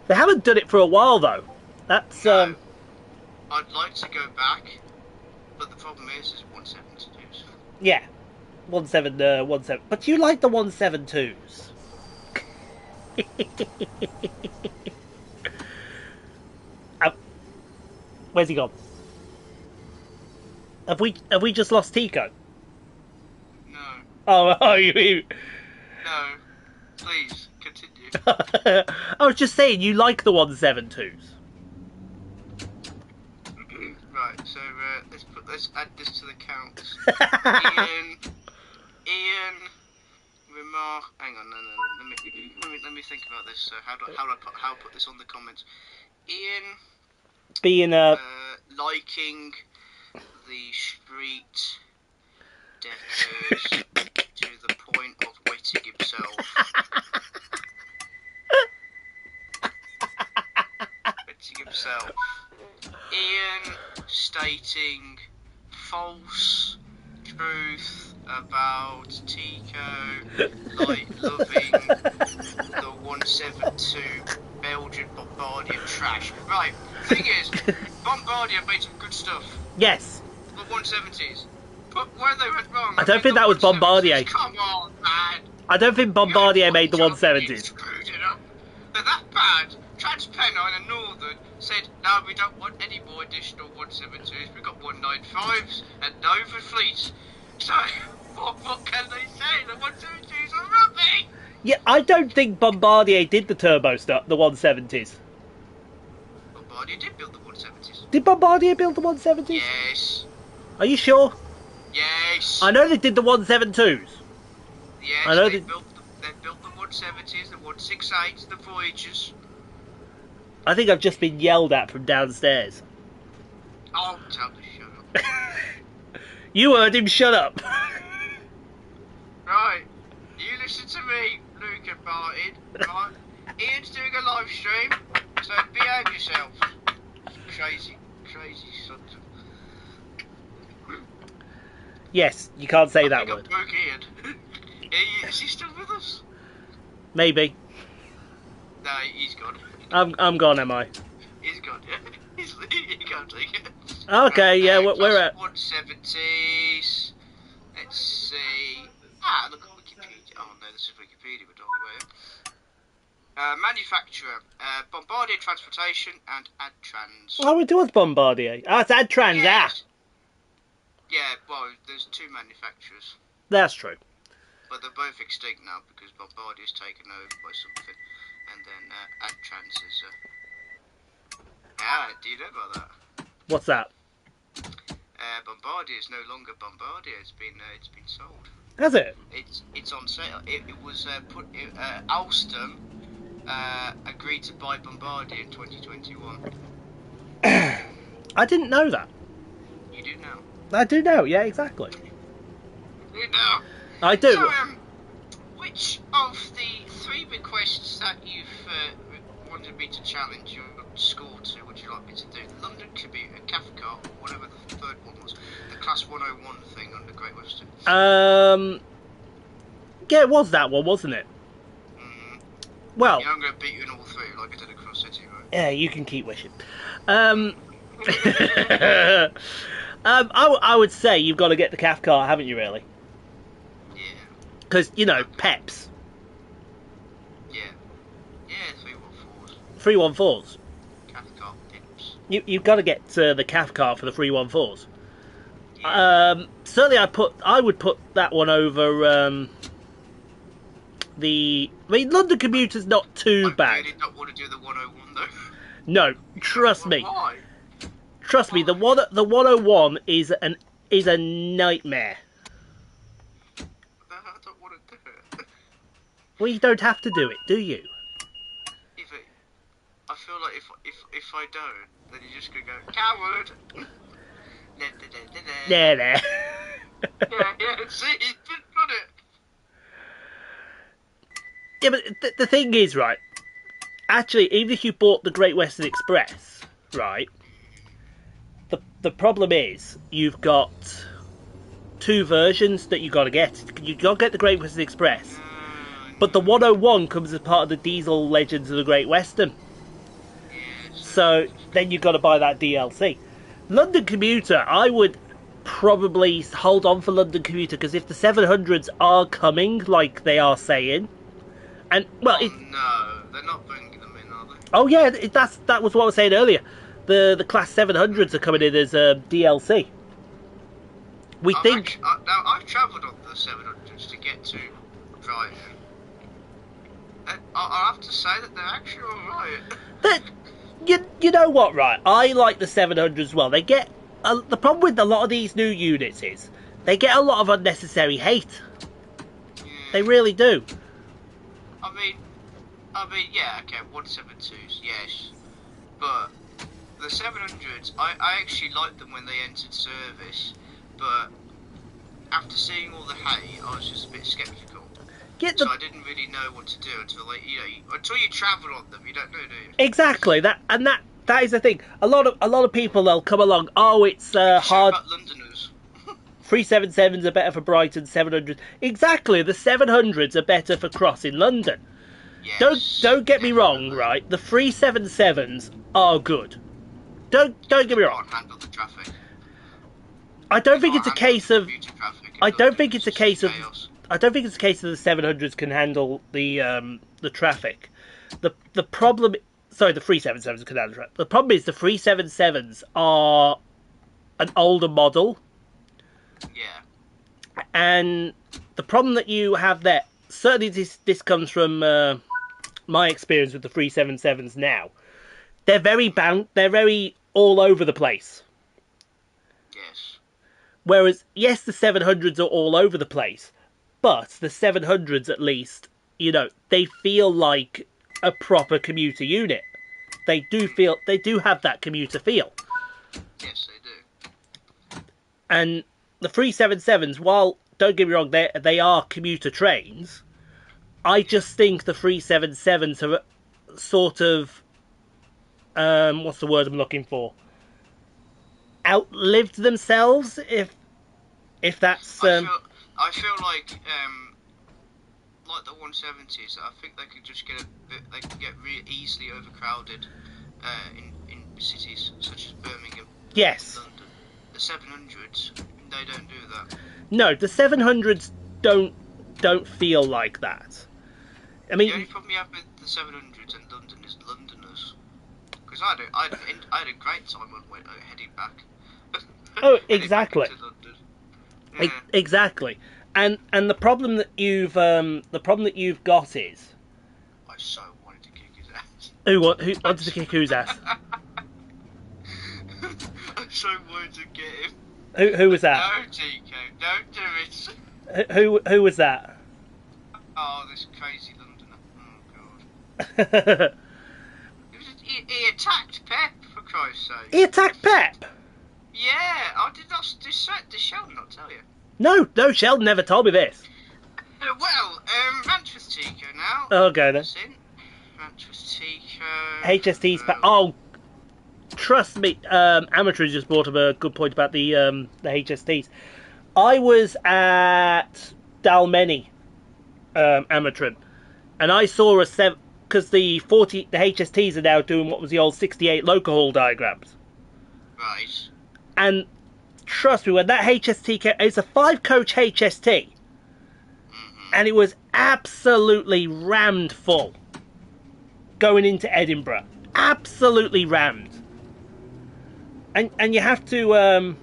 They haven't done it for a while though. That's no. I'd like to go back, but the problem is 172s. Yeah, 17. But you like the 172s. Where's he gone? Have we just lost Tico? No. Oh, you. No. Please continue. I was just saying you like the 172s. Right. So let's add this to the counts. Ian. Remark. Hang on. No. Let me think about this. So how I put this on the comments? Ian. Being liking the street deckers to the point of wetting himself. Wetting himself. Ian stating false truth about Tico loving the 172 Belgian Bombardier trash. Right, thing is, Bombardier made some good stuff. Yes. The 170s. But where they went wrong... I don't think that was Bombardier. Come on, man. I don't think Bombardier made the 170s. Screwed it up. They're that bad. TransPennine and Northern said, no, we don't want any more additional 172s. We've got 195s and Nova fleets. So, what can they say? The 172s are rubbish. Yeah, I don't think Bombardier did the turbo stuff, the 170s. Bombardier did build the 170s. Did Bombardier build the 170s? Yes. Are you sure? Yes. I know they did the 172s. Yes, I know they built the 170s, the 168s, the Voyagers. I think I've just been yelled at from downstairs. Oh, tell me to shut up. You heard him shut up. Right. You listen to me, Luke and Martin. Right? Ian's doing a live stream, so behave yourself. Crazy sons of... Yes, you can't say that I word. broke Ian. Is he still with us? Maybe. No, he's gone. I'm gone, am I? He's gone, yeah. He can't take it. Okay, yeah, we're at... 170s. Let's see. Ah, look at Wikipedia. Oh no, this is Wikipedia we're talking about. Manufacturer, Bombardier Transportation and Adtrans. Oh, it was Bombardier. Ah, it's Adtrans, Yes. Yeah, well, there's two manufacturers. That's true. But they're both extinct now because Bombardier's taken over by something. And then Adtrans is... Yeah, do you know about that? What's that? Bombardier is no longer Bombardier. It's been sold. Has it? It's on sale. It was Alstom agreed to buy Bombardier in 2021. I didn't know that. You do now. I do know, yeah, exactly. You know. I do. So, which of the three requests that you've wanted me to challenge your score to would you like me to do? The London Commuter, Cathcart, or whatever the third one was, the Class 101 thing under Great Western. Yeah, it was that one, wasn't it? Mm-hmm. Well, I'm going to beat you in all three, like I did across City, right? yeah, you can keep wishing. I would say you've got to get the Cathcart, haven't you, really? Yeah. Because, you know, Peps. Yeah. Yeah, 314s. 314s. Cathcart Pips. You've got to get the Cathcart for the 314s. Yeah. Certainly I would put that one over I mean, London Commuter's not too bad. I really don't want to do the 101 though. No, trust me. Why? Trust me, the 101 is a nightmare. I don't want to do it. Well, you don't have to do it, do you? I feel like if I don't, then you're just gonna go coward. There. Yeah, see, you didn't put it. Yeah, but the thing is, right, actually, even if you bought the Great Western Express, right, the problem is you've got two versions that you've got to get. You've got to get the Great Western Express, but the 101 comes as part of the Diesel Legends of the Great Western. So then you've got to buy that DLC. London Commuter, I would probably hold on for London Commuter, because if the 700s are coming, like they are saying, and well, no, they're not bringing them in, are they? Oh yeah, that was what I was saying earlier. The Class 700s are coming in as DLC. I've travelled on the 700s to get to Brighton. I have to say that they're actually alright. But you know what, right? I like the 700s as well. They get the problem with a lot of these new units is they get a lot of unnecessary hate. Yeah. They really do. I mean, yeah, okay, 172s, yes, but the 700s, I actually liked them when they entered service, but after seeing all the hay, I was just a bit sceptical. So I didn't really know what to do until until you travel on them, you don't know, do you? Exactly that is the thing. A lot of people, they'll come along. Oh, it's hard. About Londoners. 377s are better for Brighton. 700s, exactly. The 700s are better for crossing London. Yes, Don't get me wrong, right? The 377s are good. Don't get me wrong. Can't handle the traffic. I don't think it's a case of. I don't think it's a case of. Chaos. I don't think it's a case of the 700s can handle the traffic. The problem. Sorry, the 377s can handle the traffic. The problem is the 377s are an older model. Yeah. And the problem that you have there, certainly this comes from my experience with the 377s now. They're very they're very all over the place. Yes. Whereas, yes, the 700s are all over the place, but the 700s at least, they feel like a proper commuter unit. They do have that commuter feel. Yes, they do. And the 377s, while, don't get me wrong, they are commuter trains, I just think the 377s have sort of, what's the word I'm looking for? Outlived themselves, if that's... I feel like the 170s, I think they could just get really easily overcrowded in cities such as Birmingham. Yes. London. The 700s, they don't do that. No, the 700s don't feel like that. I mean, the only problem you have with the 700s in London is Londoners. Because I had a great time on heading back. Oh, exactly. Back yeah. Exactly. And the problem that you've got is, I so wanted to kick his ass. Who wanted to kick whose ass? I so wanted to get him. Who was that? No, Tico, don't do it. Who was that? Oh, this crazy Londoner. Oh God. He attacked Pep, for Christ's sake. He attacked Pep? Yeah, I did not. Did Sheldon not tell you? No, Sheldon never told me this. Rant with Tico now. Okay then. Rant with Tico. HST's oh, trust me, Amateur just brought up a good point about the HSTs. I was at Dalmeny, Amateur, and I saw because the HSTs are now doing what was the old 68 local haul diagrams. Right. And trust me, when that HST came, it's a 5-coach HST, and it was absolutely rammed full going into Edinburgh. Absolutely rammed. And you have to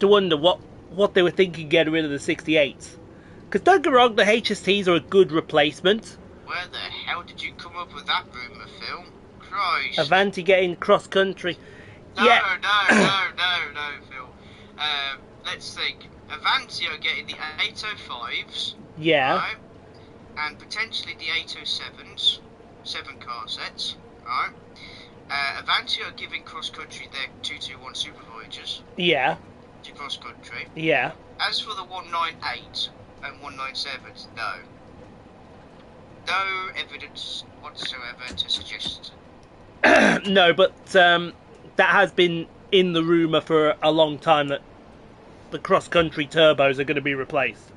wonder what they were thinking getting rid of the 68s. Because don't get me wrong, the HSTs are a good replacement. Where the hell did you come up with that rumour, Phil? Christ. Avanti getting cross country. No, yeah. no, Phil. Let's think. Avanti are getting the 805s. Yeah. Right? And potentially the 807s. 7-car sets. Right? Avanti are giving cross country their 221 Super Voyagers. Yeah. To cross country. Yeah. As for the 198 and 197s, no. No evidence whatsoever to suggest. No, but that has been in the rumour for a long time that the cross-country turbos are going to be replaced.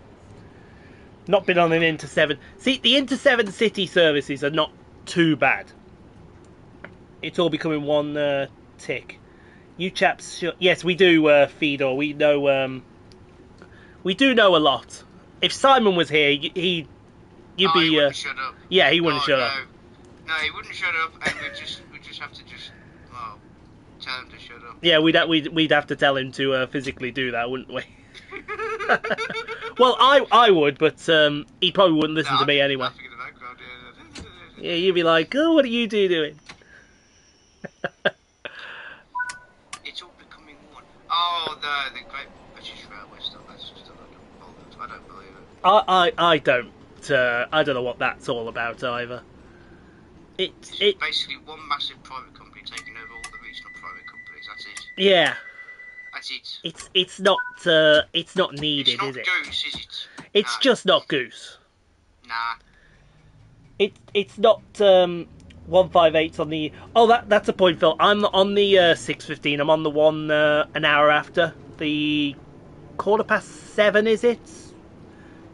Not been on an Inter 7. See, the Inter 7 city services are not too bad. It's all becoming one tick. You chaps, yes, we do, Fedor. We know, we do know a lot. If Simon was here, you'd be. He wouldn't shut up. Yeah, he wouldn't shut up. No, he wouldn't shut up, and we just have to tell him to shut up. Yeah, we'd have to tell him to physically do that, wouldn't we? Well, I would, but he probably wouldn't listen to me anyway. In the background, yeah. Yeah, you'd be like, oh, what are you doing? It's all becoming one. Oh, the Great British Railway stuff. That's just a lot of bollocks. I don't believe it. I don't know what that's all about either. It's basically one massive private company taking over all the regional private companies. That's it. Yeah. That's it. It's not needed, It's not is it? goose, is it? It's No. just not goose. Nah. It's not 158 on the. Oh, that's a point, Phil. I'm on the 6:15. I'm on the one an hour after the 7:15. Is it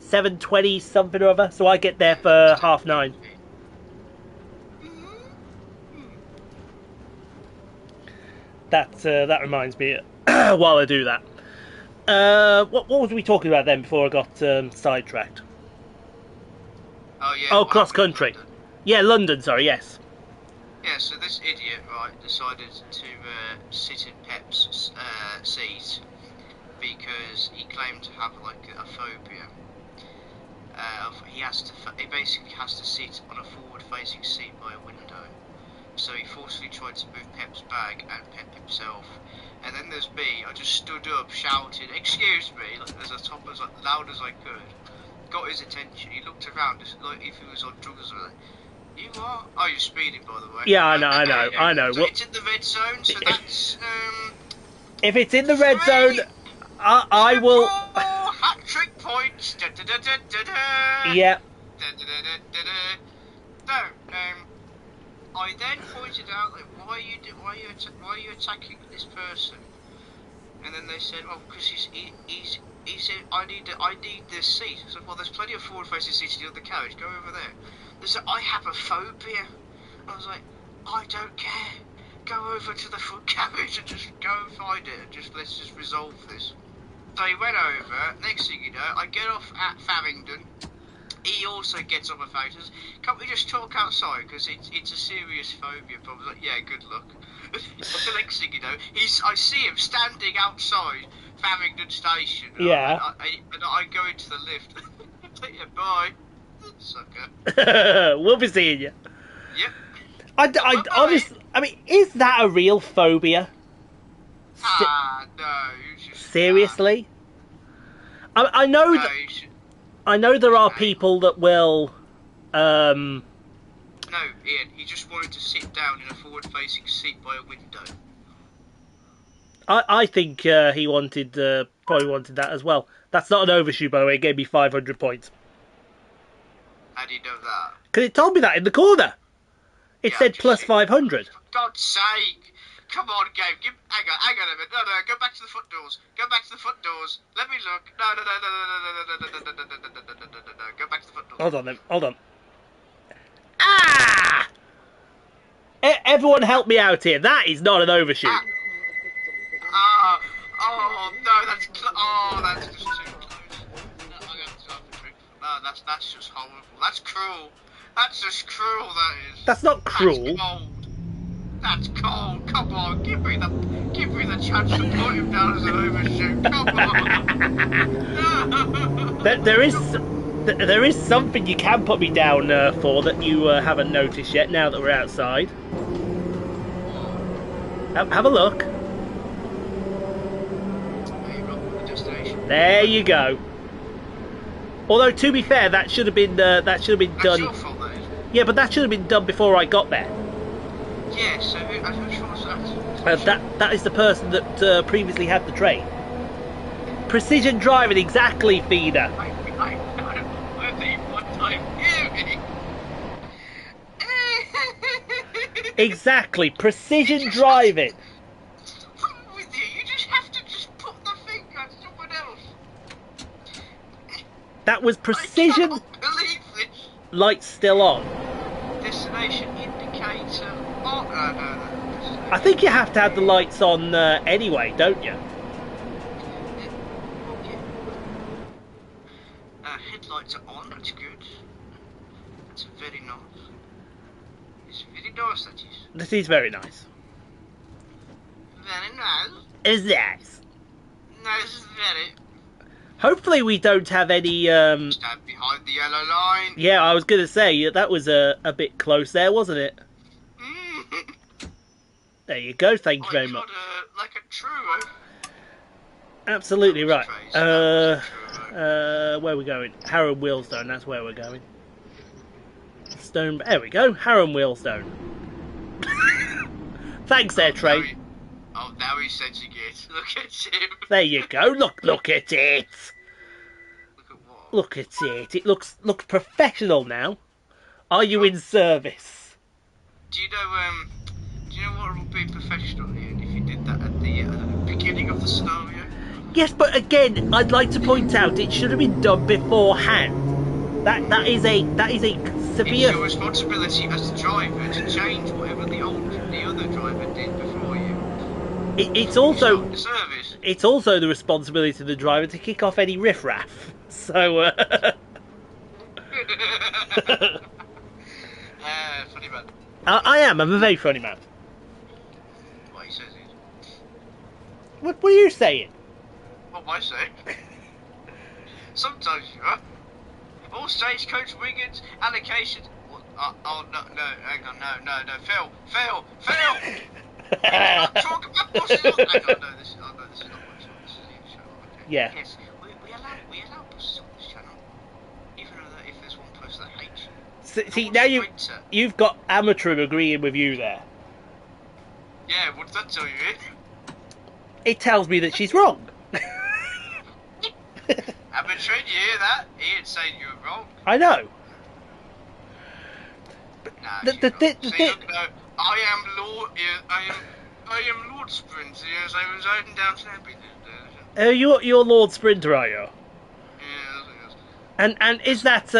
7:20 something or other? So I get there for 9:30. That reminds me. While I do that, what was we talking about then before I got sidetracked? Oh yeah. Oh, cross country. Yeah, London. Sorry, yes. Yeah, so this idiot, right, decided to sit in Pep's seat because he claimed to have like a phobia. He basically has to sit on a forward-facing seat by a window. So he forcefully tried to move Pep's bag and Pep himself. And then there's me. I just stood up, shouted, "Excuse me!" like as loud as I could. Got his attention. He looked around, just like if he was on drugs or something. You are? Oh, you're speeding, by the way. Yeah, I know. So it's in the red zone, so that's If it's in the red zone, I will. Hat trick points. Da, da, da, da, da, da. Yeah. Da, da, da, da, da, da. No, I then pointed out like, why are you attacking this person? And then they said, well, because he said I need this seat. I said, well, there's plenty of forward-facing seats in the other carriage. Go over there. They said, I have a phobia. I was like, I don't care. Go over to the front carriage and just go and find it. And let's just resolve this. So he went over. Next thing you know, I get off at Farringdon. He also gets on my photos. Can't we just talk outside? Because it's a serious phobia problem. Like, yeah, good luck. The next thing you know, I see him standing outside Farringdon Station. Yeah. And I go into the lift. Yeah, bye, sucker. We'll be seeing you. Yep. I honestly, I mean, is that a real phobia? No. Seriously? I know No, that. I know there are people that will. No, Ian. He just wanted to sit down in a forward-facing seat by a window. I think he probably wanted that as well. That's not an overshoot, by the way. It gave me 500 points. How do you know that? Because it told me that in the corner. It said plus 500. For God's sake! Come on, game. Hang on a minute. No, go back to the front doors. Go back to the front doors. Let me look. No. Go back to the front doors. Hold on then. Hold on. Ah! Everyone help me out here. That is not an overshoot. Oh no, that's just too close. No, I'm going to have a drink. No, that's just horrible. That's cruel. That's just cruel. That is. That's not cruel. That's cold. That's cold. Come on, give me the chance to put him down as an overshoot. Come on. There is something you can put me down for that you haven't noticed yet. Now that we're outside, have a look. There you go. Although to be fair, that should have been done. That's your fault, that is. Yeah, but that should have been done before I got there. Yeah. So whose fault was that? That is the person that previously had the train. Precision driving, exactly, Feeder. I think what I'm hearing. Exactly, precision driving. With you just have to put the finger on someone else. That was precision. I can't believe this. Lights still on. Destination indicator. Oh, no. I think you have to have the lights on anyway, don't you? Headlights are on, that's good. That's very nice. It's very nice, that is. This is very nice. Very nice. Is nice. Nice, very. Hopefully we don't have any... Stand behind the yellow line. Yeah, I was going to say, that was a bit close there, wasn't it? There you go, thank you very much. Like a true. Absolutely right. Where are we going? Harrow and Wheelstone, that's where we're going. Stone, there we go, Harrow and Wheelstone. Thanks there, train. Oh, now he's setting it. Look at him. There you go. Look at it. Look at what? Look at it. It looks professional now. Are you in service? Do you know what would be professional, Ian, if you did that at the beginning of the scenario? Yes, but again, I'd like to point out it should have been done beforehand. That is a severe. It's your responsibility as the driver to change whatever the other driver did before you. It's also The service. it's also the responsibility of the driver to kick off any riffraff. So. Funny man. I am. I'm a very funny man. What he says is. What are you saying? What am I saying? Sometimes you are. All stagecoach wingers, allocations. Oh no, hang on, no, Phil. Talk about buses. Hang on, no, this is not my show. This is your show. Okay. Yeah. Yes, we allow buses on this channel, even though if there's one person that hates you. See now you've got amateur agreeing with you there. Yeah, what does that tell you? It tells me that she's wrong. Amateur, you hear that? He ain't saying you were wrong. I know. Nah, The look, no, I am Lord Sprint. Yes, I was riding down Snappy. You're Lord Sprinter, are you? Yes. And is that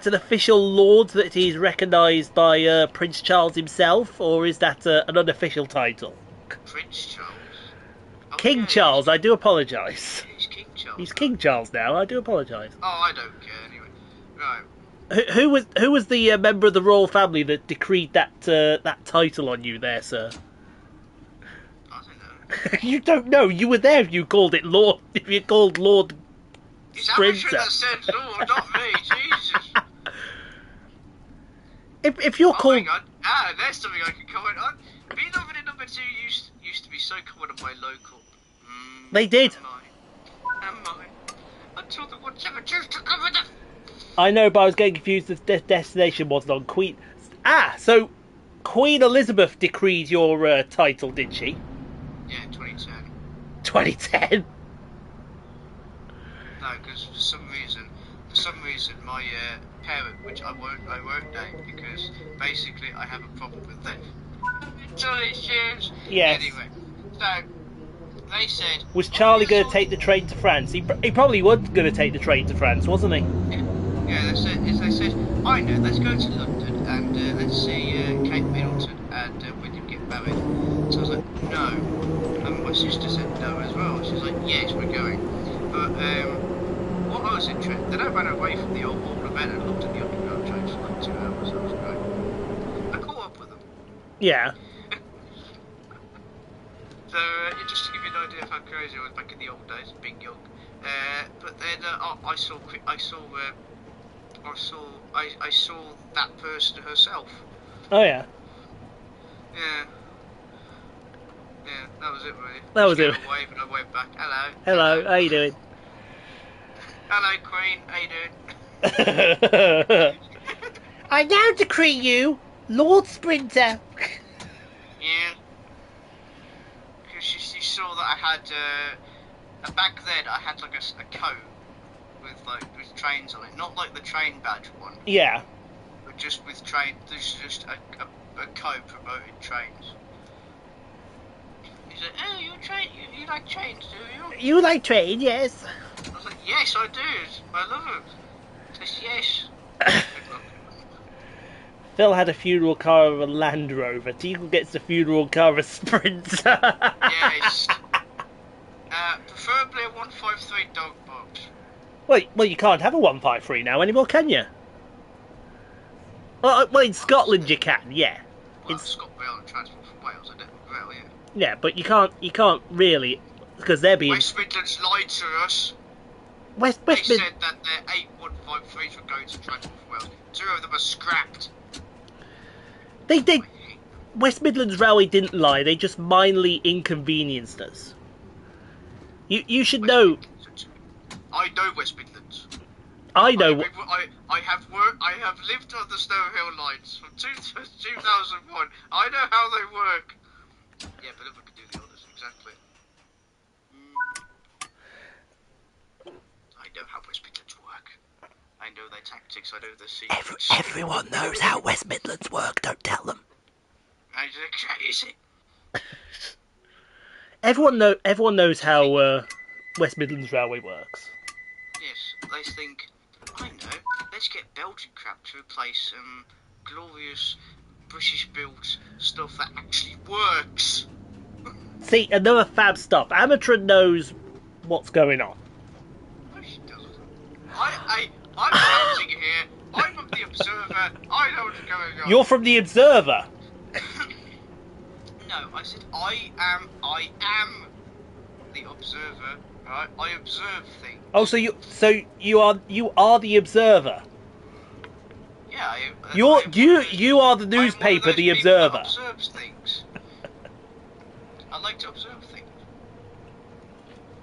an official lord that he's recognised by Prince Charles himself, or is that an unofficial title? Prince Charles. Oh, King yeah, Charles. I do apologise. He's King Charles. He's King Charles now. I do apologise. Oh, I don't care anyway. Right. Who was the member of the royal family that decreed that title on you there, sir? I don't know. You don't know. You were there. If you called it Lord. If you called Lord It's Sprinter. amateur that said Lord, not me. Jesus. If you're called. Hang on. There's something I can comment on. Beethoven in number 2 used to be so common on my local. They did. Am I? Until the ones ever choose to cover them. I know, but I was getting confused. The destination wasn't on Queen. So Queen Elizabeth decreed your title, did she? Yeah, 2010. 2010. No, because for some reason, my parent, which I won't name, because basically I have a problem with them. Delicious. Yes. Anyway, so they said. Was Charlie going to take the train to France? He probably was going to take the train to France, wasn't he? Yeah, they said, I know, let's go to London and let's see Kate Middleton and William get married. So I was like, no. And my sister said no as well. She was like, yes, we're going. But what I was interested, then I ran away from the old event and looked at the underground train for like 2 hours. I was great. I caught up with them. Yeah. So just to give you an idea of how crazy I was back in the old days, being young. But then I saw that person herself. Oh yeah. Yeah. Yeah, that was it really. That was it. I waved and I waved back. Hello. Hello. How you doing? Hello, Queen. How you doing? I now decree you Lord Sprinter. Yeah. Because you saw that I had back then I had like a coat with trains on it, not like the train badge one. Yeah. But just with train. There's just a coat promoting trains. He said, "Oh, you like trains, do you?" You like train, yes. I was like, "Yes, I do. I love them." He says, "Yes." Phil had a funeral car of a Land Rover. Teagle gets the funeral car of a Sprinter. Yes. Preferably a 153 dog box. Well, you can't have a 153 now anymore, can you? Well, in Scotland you can, yeah. Well, ScotRail and Transport for Wales, I don't rail, yeah. Yeah, but you can't really, because they're being. West Midlands lied to us. They said that their 8153s were going to Transport for Wales. 2 of them are scrapped. They did. West Midlands Railway didn't lie. They just mildly inconvenienced us. You should know. I know West Midlands. I know. I have lived on the Snow Hill lines from 2001. I know how they work. Yeah, but if I could do the others. exactly. I know how West Midlands work. I know their tactics. I know their secrets. Everyone knows how West Midlands work. Don't tell them. Is it? Everyone knows how West Midlands Railway works. Yes, they think, I know, let's get Belgian crap to replace glorious British-built stuff that actually works. See, another fab stuff. Amateur knows what's going on. No, she doesn't. I'm shouting here. I'm from the Observer. I know what's going on. You're from the Observer. No, I said I am the Observer. Right? I observe things. Oh, so you are the Observer. Yeah, You are the newspaper, the Observer. That observes things. I like to observe things.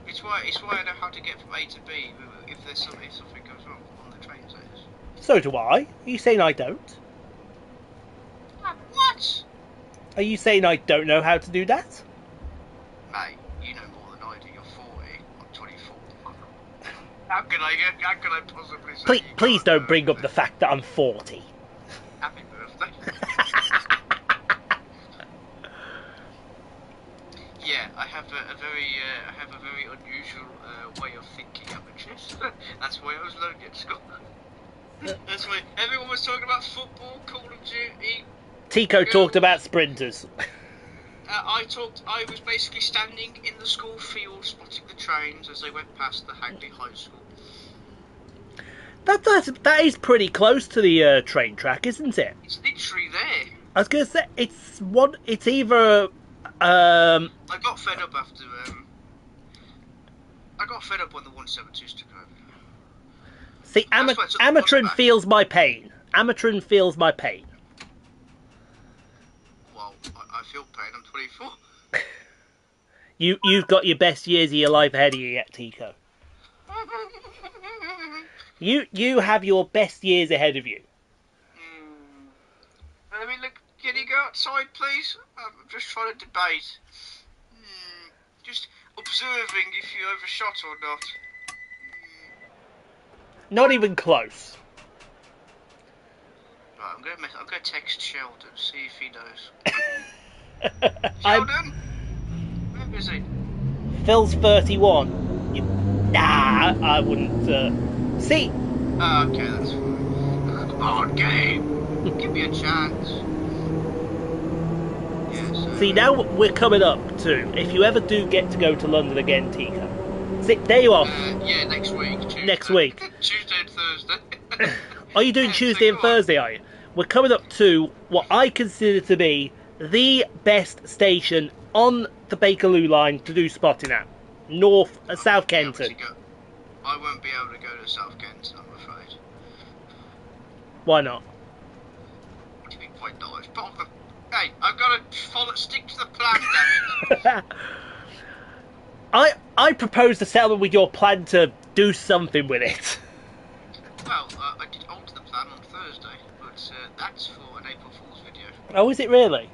It's why I know how to get from A to B if something goes wrong on the train sets. So do I. Are you saying I don't? What? Are you saying I don't know how to do that? Mate, you know more than I do. You're 40. I'm 24. How can I possibly say? Please don't bring up the fact that I'm 40. Happy birthday. Yeah, I have a very unusual way of thinking, amateurs. That's why I was learning at school. That's why everyone was talking about football, Call of Duty. Tico talked about sprinters. I was basically standing in the school field, spotting the trains as they went past the Hagley High School. That is pretty close to the train track, isn't it? It's literally there. I was gonna say it's either. I got fed up after. I got fed up when the 172s took over. See, Amatrin feels my pain. Amatrin feels my pain. Well, I feel pain. I'm 24. You've got your best years of your life ahead of you yet, Tico. You have your best years ahead of you. I mean, look, can you go outside, please? I'm just trying to debate. Just observing if you overshot or not. Not even close. Right, I'm gonna text Sheldon, see if he knows. Sheldon, where is he? Phil's 31. Nah, I wouldn't. See. Oh, okay, that's fine. Come on, game. Give me a chance. Yes. See, now we're coming up to, if you ever do get to go to London again, Tico. See, there you are. Yeah, next week. Tuesday. Next week. Tuesday and Thursday. Are you doing Tuesday and Thursday, are you? We're coming up to what I consider to be the best station on the Bakerloo Line to do spotting at. South Kenton. I won't be able to go to South Kenton, I'm afraid. Why not? What do you mean, quite nice? Hey, I've got to stick to the plan, damn it. I propose to settle with your plan to do something with it. Well, I did alter the plan on Thursday, but that's for an April Fool's video. Oh, is it really?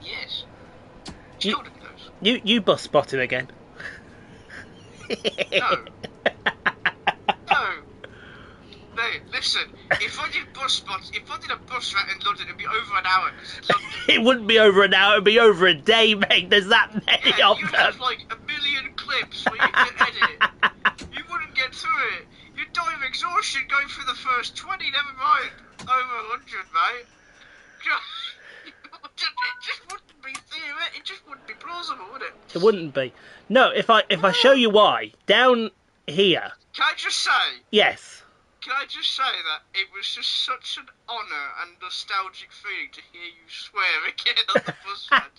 Yes. Sheldon knows. You bus spotting again? No. No, listen, if I did a bus route in London, it'd be over an hour, because it's London. It wouldn't be over an hour, it'd be over a day, mate. There's that many of them. You'd have like a million clips where you could edit. You wouldn't get through it. You'd die of exhaustion going through the first 20, never mind over 100, mate. It just wouldn't be theoretic. It just wouldn't be plausible, would it? It wouldn't be. No, if I show you why, down here. Can I just say? Yes. Can I just say that it was just such an honour and nostalgic feeling to hear you swear again on the bus ride.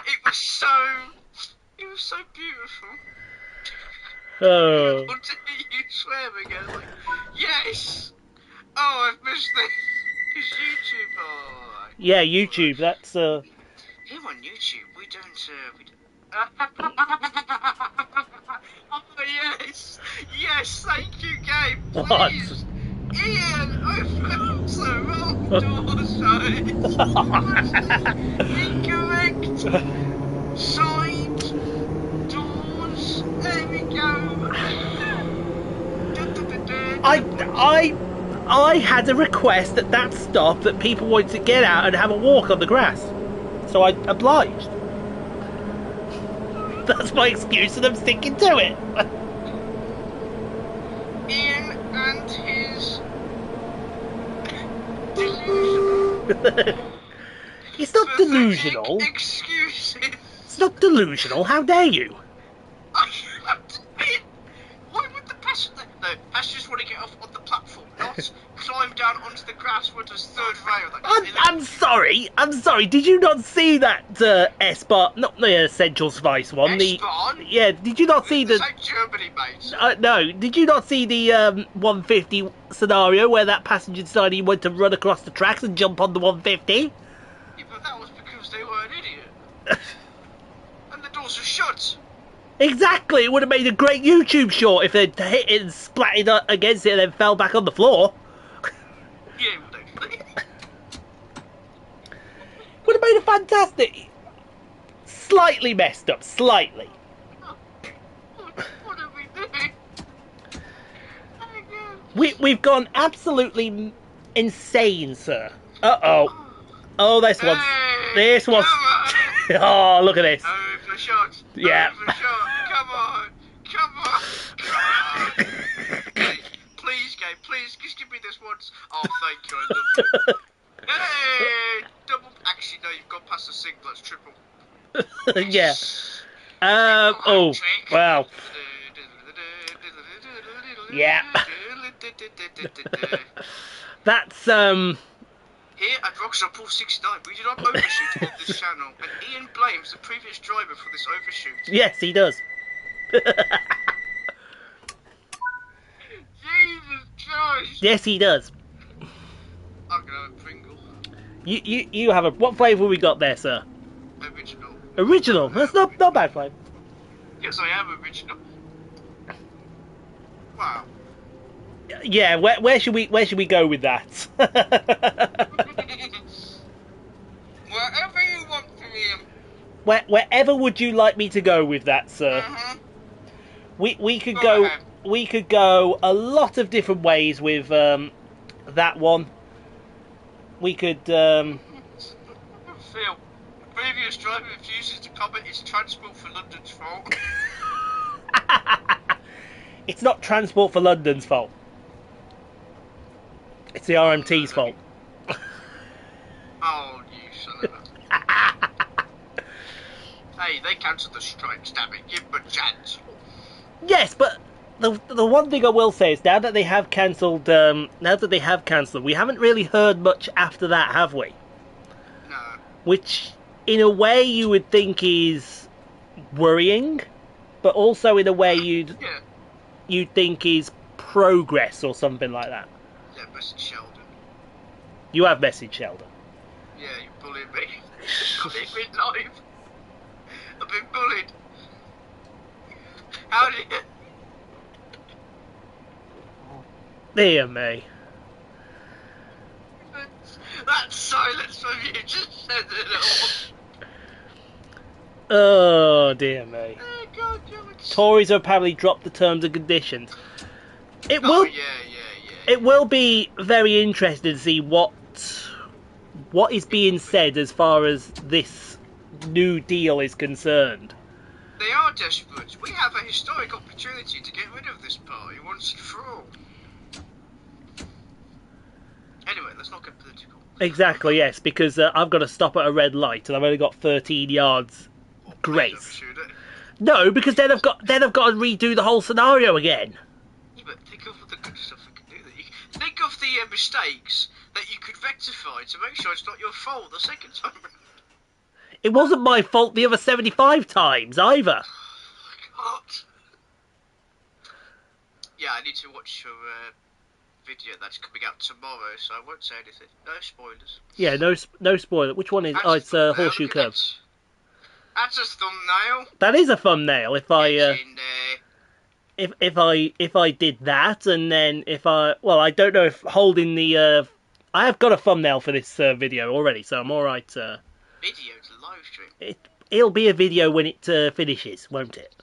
It was so beautiful. Oh. To hear you swear again, like, yes. Oh, I've missed this. Because YouTube, yeah, YouTube. That's Here on YouTube, we don't. Oh yes, thank you, Gabe. Please. What? Ian, I felt the wrong door side. Incorrect side I had a request at that stop that people wanted to get out and have a walk on the grass, so I obliged. That's my excuse, and I'm sticking to it. Ian and his delusional. It's not delusional. Excuses. It's not delusional. How dare you? Why would the passenger? No, passengers want to get off on the platform, not climb down onto the grass where there's third rail. I'm sorry. I'm sorry. Did you not see that S-Bar? Not the Essentials Vice one. S-Bahn? Yeah. Did you not see the? Like Germany, mate. No. Did you not see the 150 scenario where that passenger decided he wanted to run across the tracks and jump on the 150? Yeah, but that was because they were an idiot. And the doors were shut. Exactly. It would have made a great YouTube short if they'd hit it and splatted against it and then fell back on the floor. Yeah, it would actually. Would have made a fantastic. Slightly messed up. Slightly. What are we doing? Oh, God. We've gone absolutely insane, sir. Uh-oh. Oh, this one's... This one's... Oh, look at this. Overshot. Yeah. Overshot. Come on. Come on. Come on. Please, game. Please, just give me this once. Oh, thank you. I love you. Hey! Double... Actually, no, you've gone past the single. That's triple. Yeah. Oh, wow. Yeah. That's, Here at Rockstar Pool 69, we do not overshoot on this channel, and Ian blames the previous driver for this overshoot. Yes, he does. Jesus Christ! Yes, he does. I'm gonna have a Pringle. You have a... What flavour we got there, sir? Original. Original. That's not bad flavour. Yes, I am original. Wow. Yeah, where should we go with that? Wherever you want to, Ian. Wherever would you like me to go with that, sir? We could go ahead. We could go a lot of different ways with that one. We could Phil, the previous driver refuses to comment it's Transport for London's fault. It's not Transport for London's fault. It's the RMT's fault. Oh, you son of a... Hey, they cancelled the strikes, damn it. Give them a chance. Yes, but the one thing I will say is now that they have cancelled, we haven't really heard much after that, have we? No. Which, in a way, you would think is worrying, but also in a way you'd think is progress or something like that. Yeah, message Sheldon. You have messaged Sheldon. Yeah, you bullied me. Bullied me live. I've been bullied. How did you... Dear me. That silence from you just said it all. Oh, dear me. Oh, God, you're... Tories have apparently dropped the terms and conditions. It will... yeah. It will be very interesting to see what is being said as far as this new deal is concerned. They are desperate. We have a historic opportunity to get rid of this party once and for all. Anyway, let's not get political. Exactly, yes, because I've got to stop at a red light and I've only got 13 yards grace. No, because then I've got to redo the whole scenario again. Yeah, but think of all the good stuff we can do. Think of the mistakes that you could rectify to make sure it's not your fault the second time around. It wasn't my fault the other 75 times either. God. Yeah, I need to watch your video that's coming out tomorrow, so I won't say anything. No spoilers. Yeah, no spoiler. Which one is? That's it's Horseshoe Curve. That's a thumbnail. That is a thumbnail. If I It's in there. if I did that, and then I don't know if holding the I have got a thumbnail for this video already, so I'm all right. Video to live stream. It'll be a video when it finishes, won't it?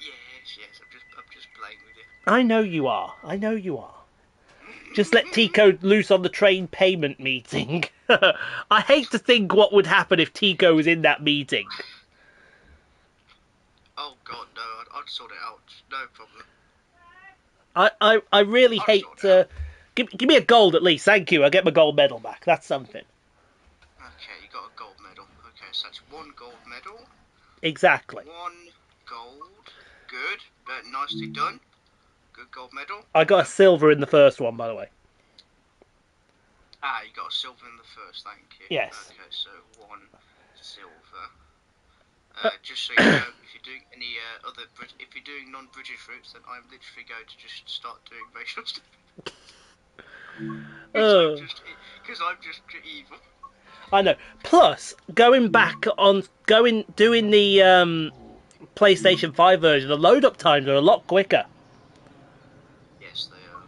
Yes. I'm just playing with you. I know you are. Just let Tico loose on the train payment meeting. I hate to think what would happen if Tico was in that meeting. Oh God, no! I'd sort it out. No problem. I really I'd hate sort it out. to... Give me a gold at least, thank you. I get my gold medal back. That's something. Okay, you got a gold medal. Okay, so that's 1 gold medal. Exactly. 1 gold. Good. Nicely done. Good gold medal. I got a silver in the first one, by the way. Ah, you got a silver in the first. Thank you. Yes. Okay, so 1 silver. Just so you know, if you're doing any if you're doing non-British routes, then I'm literally going to just start doing racial stuff. Because I'm just evil. I know. Plus, doing the PlayStation 5 version, the load up times are a lot quicker. Yes, they are.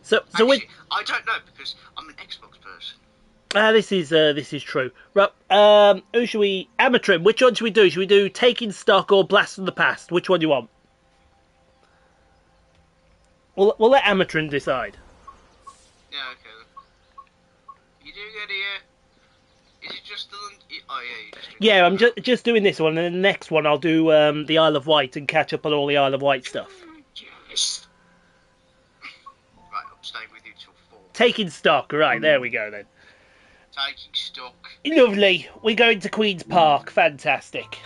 So Actually, I don't know because I'm an Xbox person. this is true. Right, who should we... Amatrim, which one should we do? Should we do Taking Stock or Blast from the Past? Which one do you want? We'll let Amatrim decide. Yeah, okay then. You doing any, is it just the... Oh yeah, you just doing... Yeah, I'm just doing this one, and then the next one I'll do the Isle of Wight and catch up on all the Isle of Wight stuff. Yes. Right, I'm staying with you till 4. Taking Stock, right, there we go then. Taking Stock. Lovely. We're going to Queen's Park. Fantastic.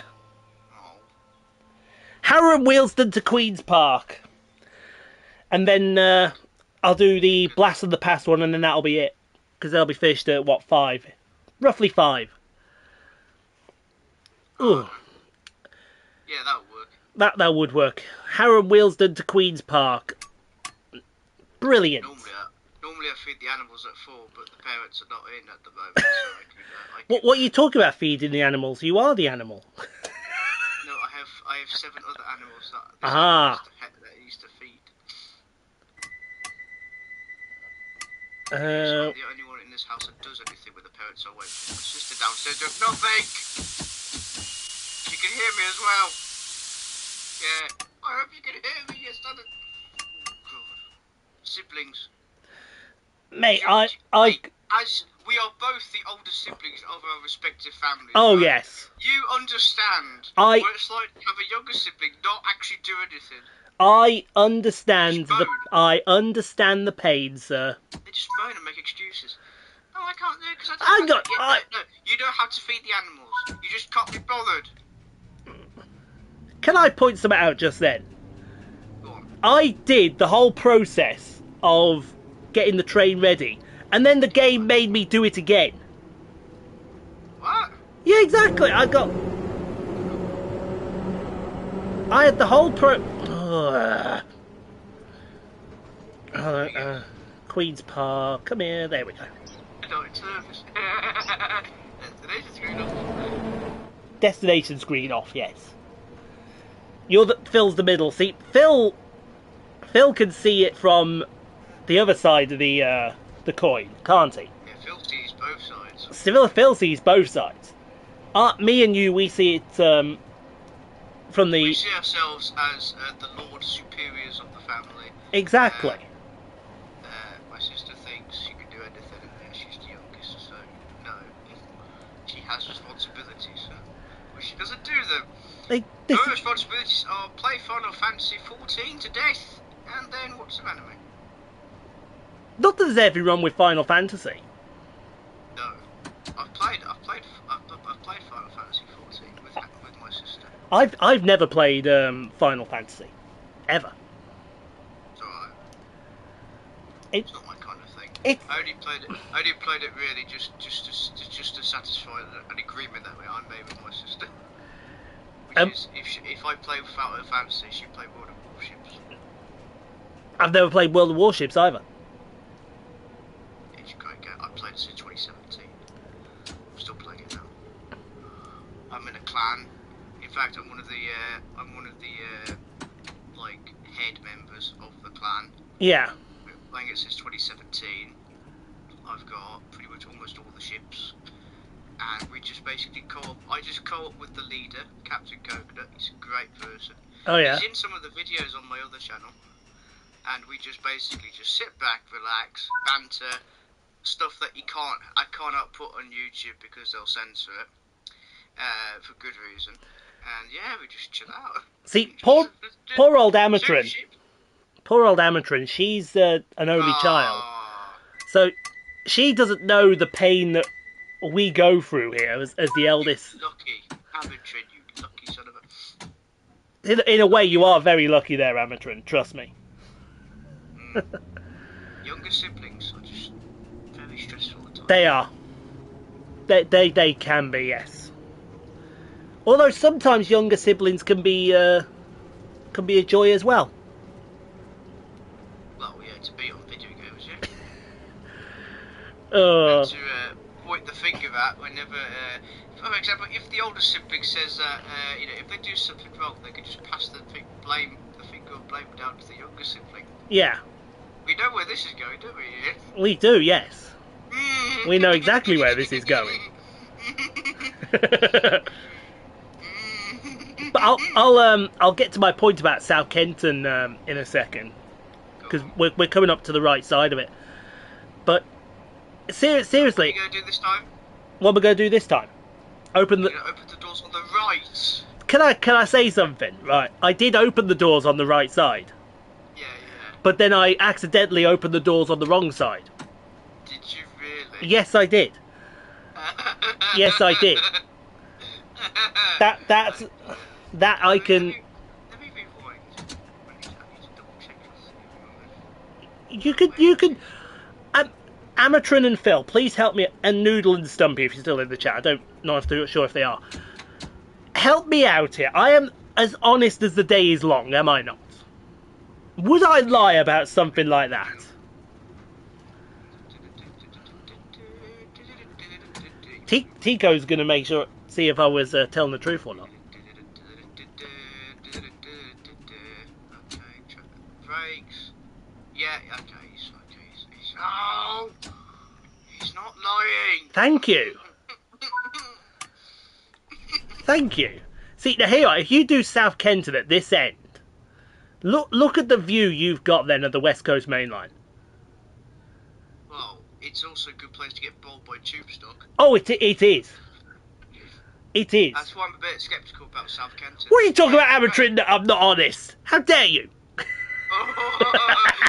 Oh. Harrow and Wheelston to Queen's Park. And then I'll do the Blast of the Past one, and then that'll be it. Because they'll be finished at, what, 5? Roughly 5. Ooh. Yeah, that'll work. That would work. Harrow and Wheelston to Queen's Park. Brilliant. Normally I feed the animals at 4, but the parents are not in at the moment, so I can... What are you talking about, feeding the animals? You are the animal. No, I have 7 other animals that I used to feed. Yes, I'm the only one in this house that does anything when the parents are away. My sister downstairs does nothing. She can hear me as well. Yeah, I hope you can hear me. Yes, oh God. Siblings. Mate, as we are both the older siblings of our respective families. Oh, right? yes. You understand what it's like to have a younger sibling not actually do anything. I understand the pain, sir. They just moan and make excuses. No, I can't do it because I don't. No, you know how to feed the animals. You just can't be bothered. Can I point something out just then? Go on. I did the whole process of getting the train ready, and then the game made me do it again. What? Yeah, exactly. I had the whole Queen's Park. Come here. There we go. No, it's nervous. Destination screen off. Destination screen off. Yes. Phil's the middle. See, Phil can see it from the other side of the coin, can't he? Yeah, Phil sees both sides. Phil sees both sides. Me and you, we see it from the... We see ourselves as the Lord Superiors of the family. Exactly. My sister thinks she can do anything, and she's the youngest, so no. She has responsibilities, but she doesn't do them. Her responsibilities are play Final Fantasy 14 to death, and then watch some anime. Not that there's everyone with Final Fantasy. No, I've played Final Fantasy 14 with my sister. I've never played Final Fantasy, ever. It's alright. It's not my kind of thing. I only played it really just to satisfy an agreement that I made with my sister. Which is if I play Final Fantasy, she play World of Warships. I've never played World of Warships either. It's a great game. I played it since 2017. I'm still playing it now. I'm in a clan. In fact, I'm one of the like head members of the clan. Yeah. We're playing it since 2017. I've got pretty much almost all the ships. And we just basically I just co-op with the leader, Captain Coconut. He's a great person. Oh yeah. He's in some of the videos on my other channel. and we just basically just sit back, relax, banter, stuff that I cannot put on YouTube because they'll censor it for good reason. And yeah, we just chill out. See, poor old Amatrin. Poor old Amatrin. She's an only child, so she doesn't know the pain that we go through here as the eldest. You lucky Amatrin, you lucky son of a. In a way, you are very lucky there, Amatrin. Trust me. Younger siblings are just very stressful at times. They are. They can be, yes. Although sometimes younger siblings can be a joy as well. Well, yeah, to be on video games, yeah. Uh, And to point the finger at whenever, for example, if the older sibling says that, if they do something wrong, they can just pass the finger of blame down to the younger sibling. yeah. We know where this is going, don't we? We do, yes. We know exactly where this is going. But I'll get to my point about South Kenton in a second, because we're coming up to the right side of it. But seriously, What are you going to do this time? what we're going to do this time? Open the. You're going to open the doors on the right. Can I say something? Right, I did open the doors on the right side, Yeah. but then I accidentally opened the doors on the wrong side. Did you really? Yes, I did. Yes, I did. That I can. Let me rewind. I need to double check this. You could. Amatrin and Phil, please help me, and Noodle and Stumpy if you're still in the chat. I don't know sure if they are. Help me out here. I am as honest as the day is long, am I not? Would I lie about something like that? Tico's going to see if I was telling the truth or not. Okay, brakes. Yeah, okay. Oh! He's not lying! Thank you. Thank you. See, now here, if you do South Kenton at this end, look at the view you've got then of the West Coast Main Line. Well, it's also a good place to get bowled by tube stock. Oh, it is. It is. That's why I'm a bit sceptical about South Kenton. What are you talking about, Amatrin, that I'm not honest? How dare you?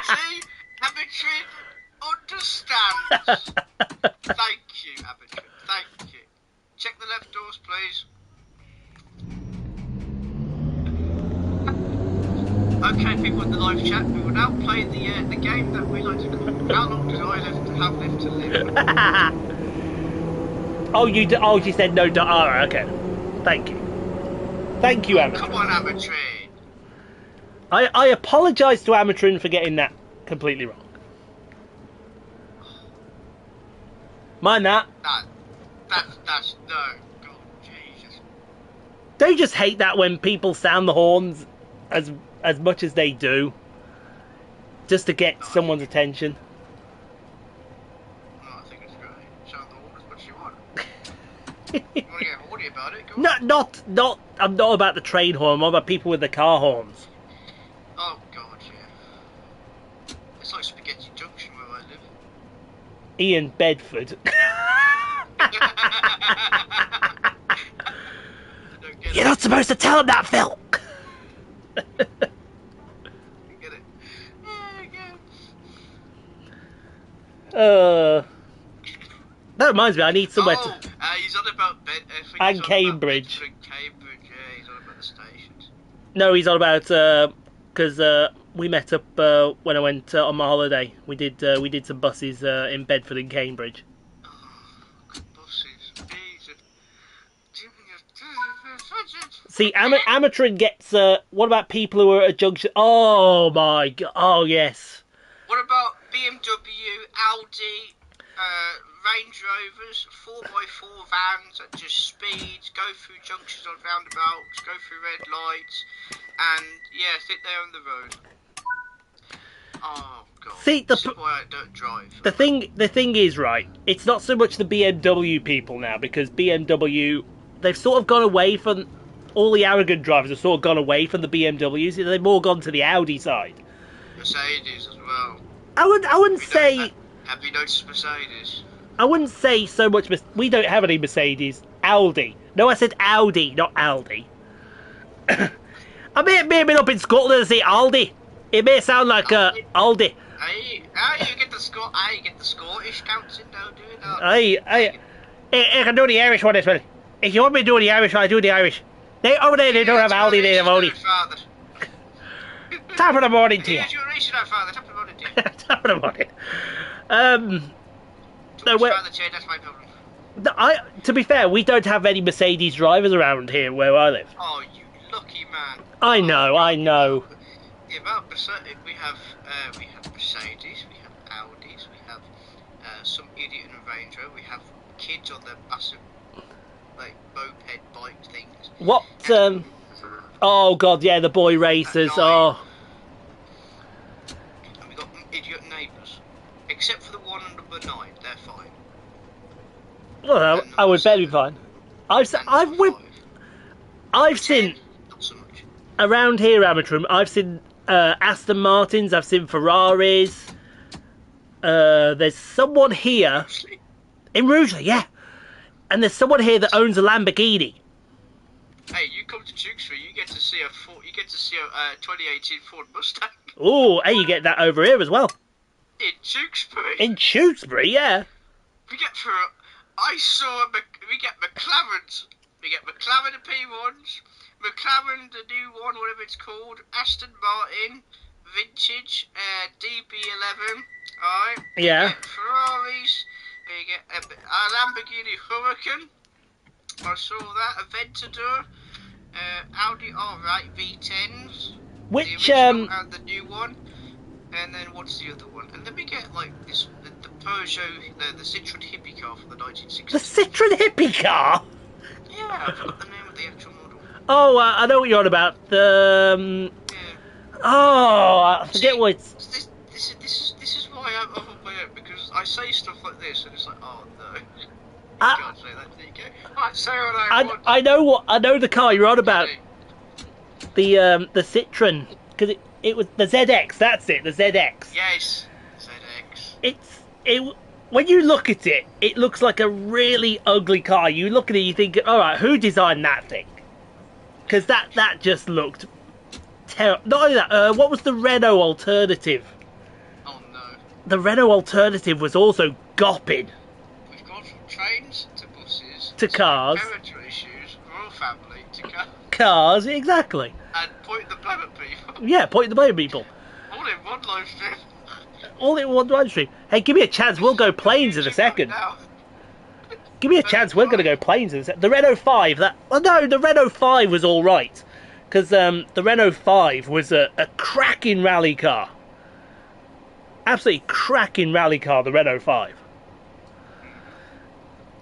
See? Amatrin understands. Thank you, Amatrin. Thank you. Check the left doors, please. Okay, people in the live chat, we will now play the game that we like to call How Long Do I Have Left to Live? Oh, you said no. Oh, okay. Thank you. Thank you, Amatrin. Come on, Amatrin. I apologise to Amatrin for getting that completely wrong. Mind that. That's no. God, Jesus. Don't you just hate that when people sound the horns as much as they do, just to get someone's attention? No, I think it's great. Sound the horn as much as you want. You want to get horny about it? Go on. Not. I'm not about the train horn. I'm about people with the car horns. Oh God, yeah. It's like Spaghetti Junction where I live. Ian Bedford. You're not supposed to tell him that, Phil. Get it? That reminds me, I need somewhere to. He's on about And Cambridge. Cambridge, yeah, he's on about the stations. No, he's on about because we met up when I went on my holiday. We did some buses in Bedford and Cambridge. Buses, Jesus. See, Amatrin gets. What about people who are at a junction? Oh my god! Oh yes. What about BMW, Audi, Range Rovers, 4x4 vans that just speed, go through junctions on roundabouts, go through red lights, and yeah, sit there on the road. Oh god. See, this is why I don't drive. The thing is, right, it's not so much the BMW people now, because BMW, they've sort of gone away from, all the arrogant drivers have sort of gone away from the BMWs, they've more gone to the Audi side. Mercedes as well. I wouldn't say. Have you noticed Mercedes? I wouldn't say so much. We don't have any Mercedes. Aldi. No, I said Audi, not Aldi. I may have been up in Scotland and say Aldi. It may sound like Aldi. You get the Scottish counts in now, do you not? I can do the Irish one as well. If you want me to do the Irish one, I do the Irish. Over there they don't have Aldi, they have Aldi. Top of the morning to you. Father. Top of the morning to you. Top of the morning. No, that's my problem. To be fair, we don't have any Mercedes drivers around here where I live. Oh, you lucky man. I know. Yeah, but we have Mercedes, we have Audis, we have some idiot in a Range Rover, we have kids on their massive, like, moped bike things. What? Oh god, yeah, the boy racers. Oh. And we got idiot neighbours, except for the one on number 9. They're fine. Well, I would bet be fine. I've seen not so much. Around here, Amatrum. I've seen Aston Martins. I've seen Ferraris. There's someone here in Rugeley, yeah, and there's someone here that owns a Lamborghini. Hey, you come to Tewkesbury, you get to see a 2018 Ford Mustang. Oh, hey, you get that over here as well. In Tewkesbury. In Tewkesbury, yeah. We get McLarens. We get McLaren the P1s, McLaren the new one, whatever it's called, Aston Martin, vintage, DB11. Alright. Yeah. We get Ferraris. We get a Lamborghini Huracan. I saw that. Aventador. Audi R8 V10s. Which the original and the new one. And then what's the other one? And then we get like this the Peugeot, the Citroen hippie car from the 1960s. The Citroen hippie car? Yeah, I forgot the name of the actual model. Oh, I know what you're on about. The yeah. Oh, I forget what it's. This is why I'm up on my own, because I say stuff like this and it's like, oh no. You can't say that, there you go. I say what I want. I know the car you're on about. The Citroen, because it was the ZX. That's it, the ZX. Yes, ZX. When you look at it, it looks like a really ugly car. You look at it, you think, all right, who designed that thing? Because that just looked terrible. Not only that, what was the Renault alternative? Oh no. The Renault alternative was also gopping. We've gone from trains to buses to cars. Territory issues, royal family to cars, exactly. And point the blame at people. Yeah, point the blame at people. All in one live stream. All in one live stream. Hey, give me a chance, we'll go planes in a second. Give me a chance, we're going to go planes in a second. The Renault 5, the Renault 5 was alright. Because the Renault 5 was a cracking rally car. Absolutely cracking rally car, the Renault 5.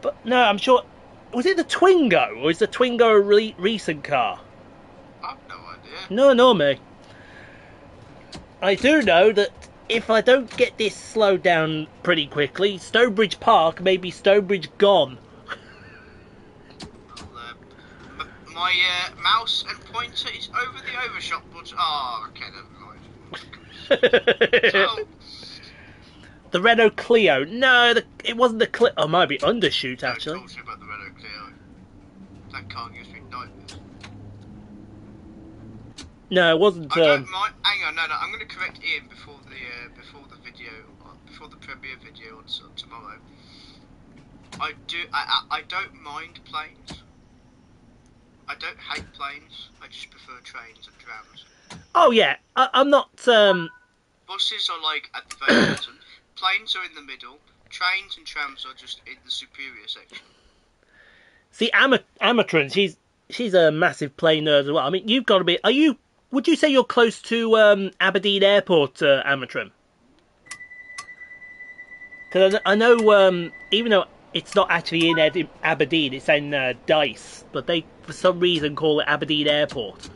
But no, I'm sure... Was it the Twingo? Or is the Twingo a recent car? I've no idea. No, me. I do know that if I don't get this slowed down pretty quickly, Stonebridge Park may be Stonebridge gone. Well, my mouse and pointer is over the overshot button. Oh, okay, never mind. So, the Renault Clio. No, it wasn't the Clio. Oh, it might be Undershoot, actually. Don't talk to me about the Renault Clio. That car gives me nightmares. No, it wasn't. I don't mind. Hang on, no. I'm going to correct Ian before the video, before the premiere video on tomorrow. I don't mind planes. I don't hate planes. I just prefer trains and trams. Oh yeah, I'm not. Buses are like at the very bottom. Planes are in the middle. Trains and trams are just in the superior section. See, Amatron, she's a massive plane nerd as well. I mean, you've got to be. Would you say you're close to Aberdeen Airport, Amatron? Because I know, even though it's not actually in Aberdeen, it's in Dice, but they for some reason call it Aberdeen Airport.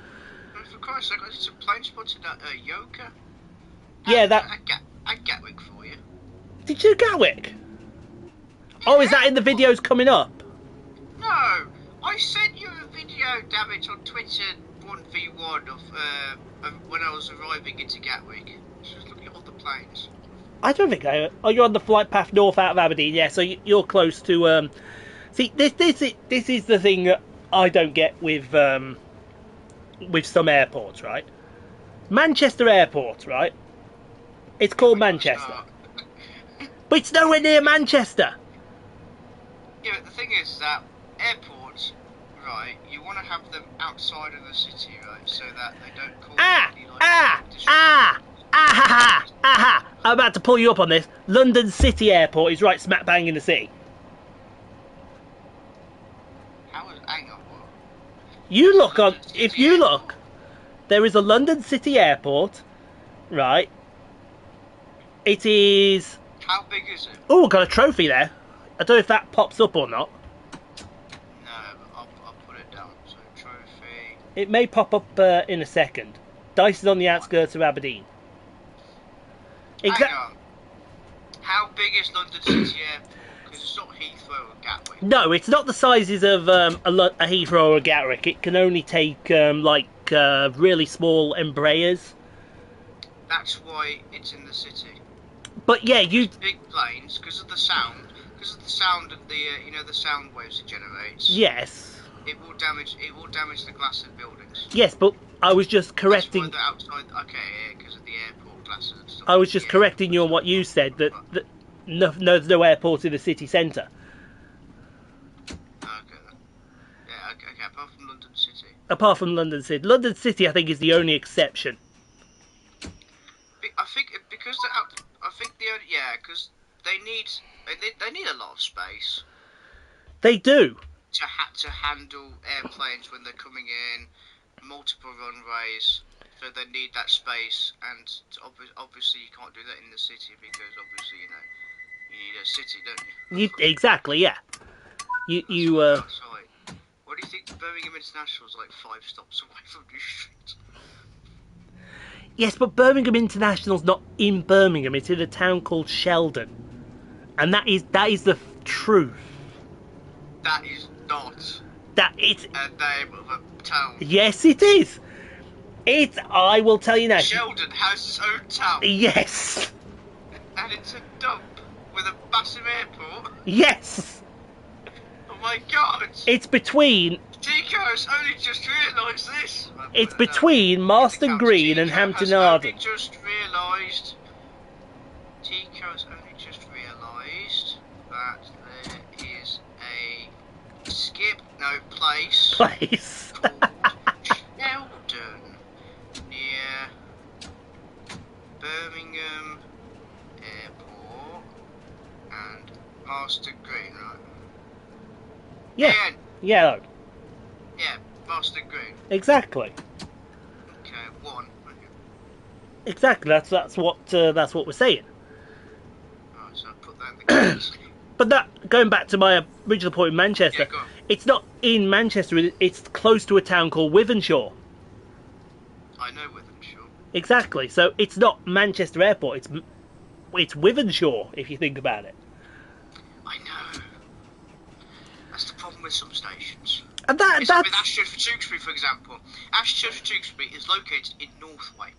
For Christ's sake, there's some plane spots in Yoka. Yeah, At Gatwick for you. Did you do Gatwick? Oh, is that in the videos coming up? No, I sent you a video, damn it, on Twitter 1v1 of when I was arriving into Gatwick. planes? I don't think I. Oh, you're on the flight path north out of Aberdeen. Yeah, so you're close to. See, this is the thing that I don't get with some airports, right? Manchester Airport, right? It's called Manchester, but it's nowhere near Manchester. Yeah, but the thing is that airports, right? You want to have them outside of the city, right? So that they don't cause any I'm about to pull you up on this. London City Airport is right smack bang in the city. Hang on, what? You look on. If you look, there is a London City Airport, right? It is. How big is it? Oh, got a trophy there. I don't know if that pops up or not. No, but I'll put it down. So trophy. It may pop up in a second. Dice is on the outskirts of Aberdeen. Hang on. How big is London City Airport? Because it's not Heathrow or Gatwick. No, it's not the sizes of a Heathrow or a Gatwick. It can only take really small Embraers. That's why it's in the city. But yeah, big planes because of the sound of the the sound waves it generates. Yes. It will damage the glass of buildings. Yes, but I was just correcting. That's why the outside. Okay, yeah, because of the airport glasses and stuff. I was just correcting you on what you said that there's no airport in the city centre. Okay. Yeah. Okay. Apart from London City. Apart from London City, London City, I think is the only exception. I think because because they need a lot of space. They do. To handle airplanes when they're coming in, multiple runways, so they need that space. And obviously, you can't do that in the city because obviously you need a city, don't you? Exactly, yeah. You. Sorry. What do you think? Birmingham International is like 5 stops away from New Street. Yes, but Birmingham International's not in Birmingham. It's in a town called Sheldon, and that is the truth. That is not. That it's a name of a town. Yes, it is. I will tell you now. Sheldon has its own town. Yes. And it's a dump with a massive airport. Yes. Oh my god. It's between. Tico's only just realised this. It's between Marston Green and Hampton Arden. Tico's only just realised that there is a place called Sheldon near Birmingham Airport and Marston Green, right? Yeah. Yeah. Yeah, Marston Green. Exactly. Okay, 1. Exactly. That's what we're saying. Alright, so I'll put that in the case. But that, going back to my original point in Manchester, it's not in Manchester. It's close to a town called Wythenshawe. I know Wythenshawe. Exactly. So it's not Manchester Airport. It's Wythenshawe, if you think about it. I know. That's the problem with some stations. And that's with Ashchurch Tewkesbury, for example. Ashchurch Tewkesbury is located in Northway.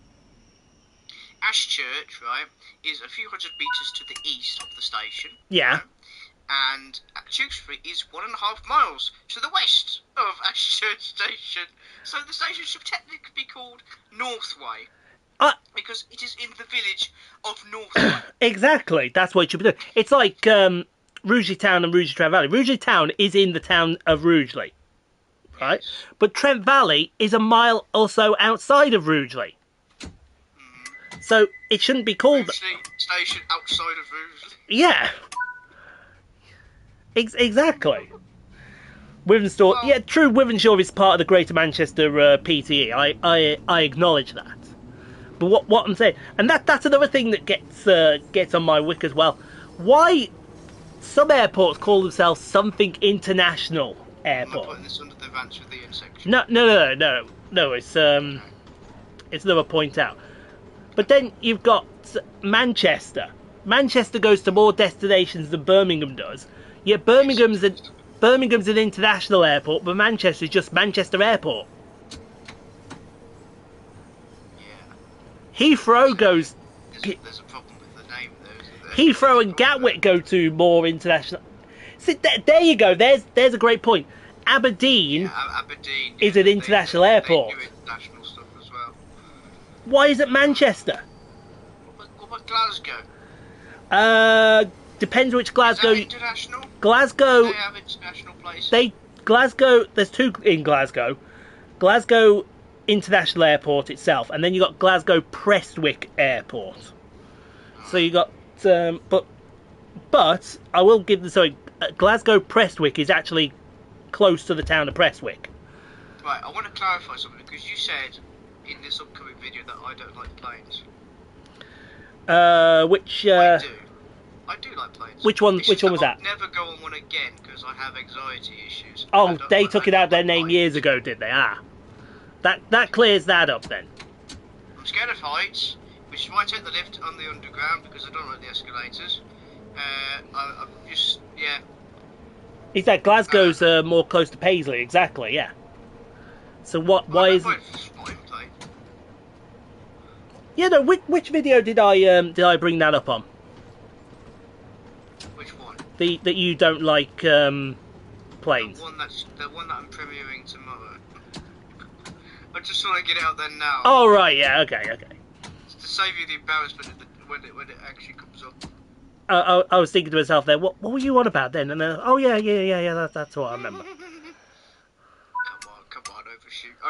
Ashchurch, right, is a few hundred metres to the east of the station. Yeah. Right? And Tewkesbury is 1.5 miles to the west of Ashchurch Station. So the station should technically be called Northway. Because it is in the village of Northway. Exactly. That's what it should be doing. It's like Rugeley Town and Rugeley Trent Valley. Rugeley Town is in the town of Rugeley. Right? Yes. But Trent Valley is a mile or so outside of Rugeley. So it shouldn't be called... Station outside of Rugeley. Yeah. Exactly. Wythenshawe... Yeah, true, Wythenshawe is part of the Greater Manchester PTE. I acknowledge that. But what I'm saying... And that's another thing that gets on my wick as well. Why some airports call themselves something international airport? I'm not putting this under the Vance with the intersection. No. It's another point out. But then you've got Manchester. Manchester goes to more destinations than Birmingham does. Yet Birmingham's an international airport, but Manchester is just Manchester Airport. Yeah. Heathrow goes There's a problem with the name there, isn't there? Heathrow and Gatwick go to more international. See, there you go. There's a great point. Aberdeen Aberdeen is an international airport. They do international stuff as well. Why is it Manchester? What about Glasgow? Depends which Glasgow. Is that international? Glasgow. They have international places. Glasgow. There's two in Glasgow. Glasgow International Airport itself, and then you got Glasgow Prestwick Airport. So you got, but I will give the Glasgow Prestwick is actually close to the town of Prestwick. Right, I want to clarify something because you said in this upcoming video that I don't like planes. Which I do like planes. Which one? Which one was that? I'll never go on one again because I have anxiety issues. Oh, they took it out their name years ago, did they? Ah, that clears that up then. I'm scared of heights, which is why I take the lift on the underground because I don't like the escalators. I'm just Is that Glasgow's more close to Paisley? Exactly, yeah. So what? Why is it? Yeah, no. Which video did I bring that up on? Which one? That you don't like planes. The one that I'm premiering tomorrow. I just want to get it out there now. Oh right, yeah, okay. To save you the embarrassment when it actually comes up. I was thinking to myself there, what were you on about then? And then, oh yeah, that's what I remember. Come on,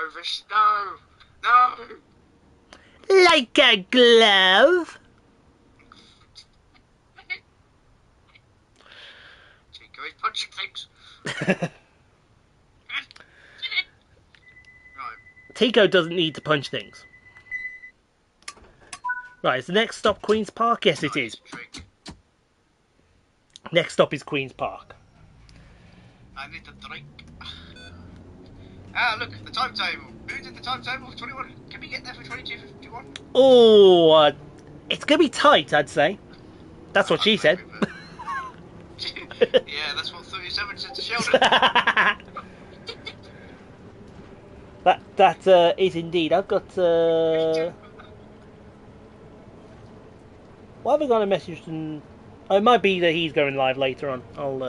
overshoot, no. Like a glove. Chico is punching things. Right. Tico doesn't need to punch things. Right, is the next stop Queen's Park? Yes, it is. Next stop is Queen's Park. I need a drink. Ah, look, the timetable. Who did the timetable for 21? Can we get there for 22:51? Oh, it's going to be tight, I'd say. That's what she said. Yeah, that's what 37 said to Sheldon. That is indeed. I've got... Why have I got a message from... Oh, it might be that he's going live later on. I'll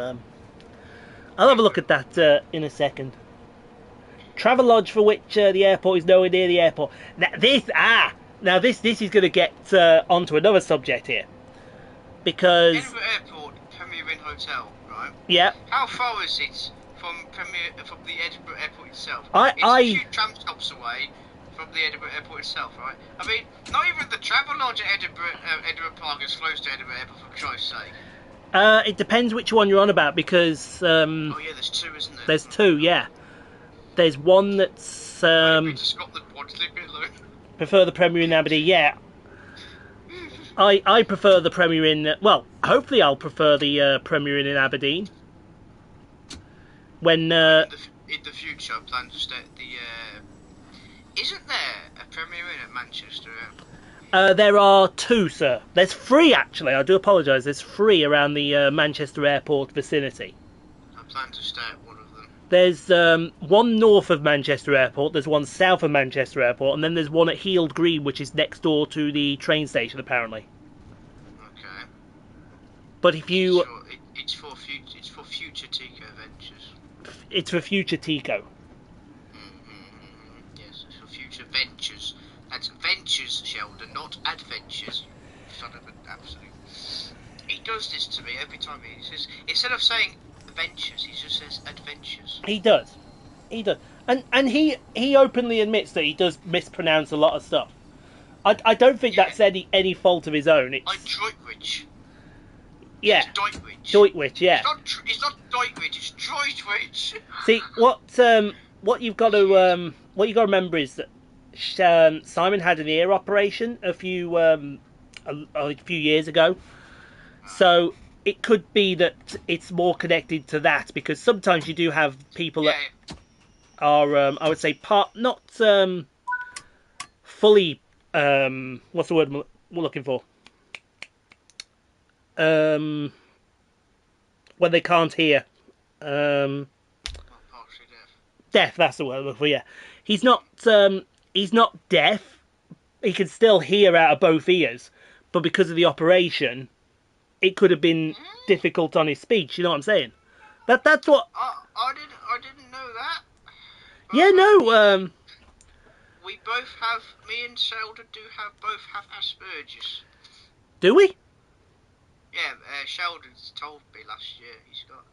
have a look at that in a second. Travelodge for which the airport is nowhere near the airport. Now this is going to get onto another subject here, because Edinburgh Airport Premier Inn Hotel, right? Yeah. How far is it from the Edinburgh Airport itself? It's a few tram stops away from the Edinburgh Airport itself, right? I mean, not even the Travelodge at Edinburgh Park is close to Edinburgh Airport, for Christ's sake. It depends which one you're on about, because oh yeah, there's two, isn't there? There's two, yeah. There's one that's to Scotland once, leave me alone. Prefer the Premier Inn Aberdeen, yeah. I prefer the Premier Inn. Well, hopefully I'll prefer the Premier Inn in Aberdeen. When in the future, I plan to stay at the. Isn't there a Premier Inn at Manchester? There are two, sir. There's three, actually. I do apologise. There's three around the Manchester Airport vicinity. I plan to stay at one of them. There's one north of Manchester Airport, there's one south of Manchester Airport, and then there's one at Heald Green, which is next door to the train station, apparently. Okay. But if you... It's for future Tico ventures. It's for future Tico. Yes, it's for future ventures. That's ventures, Sheldon, not adventures. Son of an absolute... He does this to me every time. He says, instead of saying ventures, he just says adventures. He does, and he openly admits that he does mispronounce a lot of stuff. I don't think that's any fault of his own. It's like Droitwich. Yeah, it's Droitwich. Droitwich, yeah. It's not Droitwich, it's Droitwich. See what you've got to remember is that Simon had an ear operation a few years ago, so it could be that it's more connected to that, because sometimes you do have people that are, I would say, not fully, what's the word we're looking for? When they can't hear. Partially deaf, that's the word I'm looking for, yeah. He's not deaf. He can still hear out of both ears, but because of the operation, it could have been difficult on his speech. You know what I'm saying? That's what. I didn't know that. But, Yeah, no. we both have. Me and Sheldon both have Asperger's. Do we? Yeah, Sheldon's told me last year he's got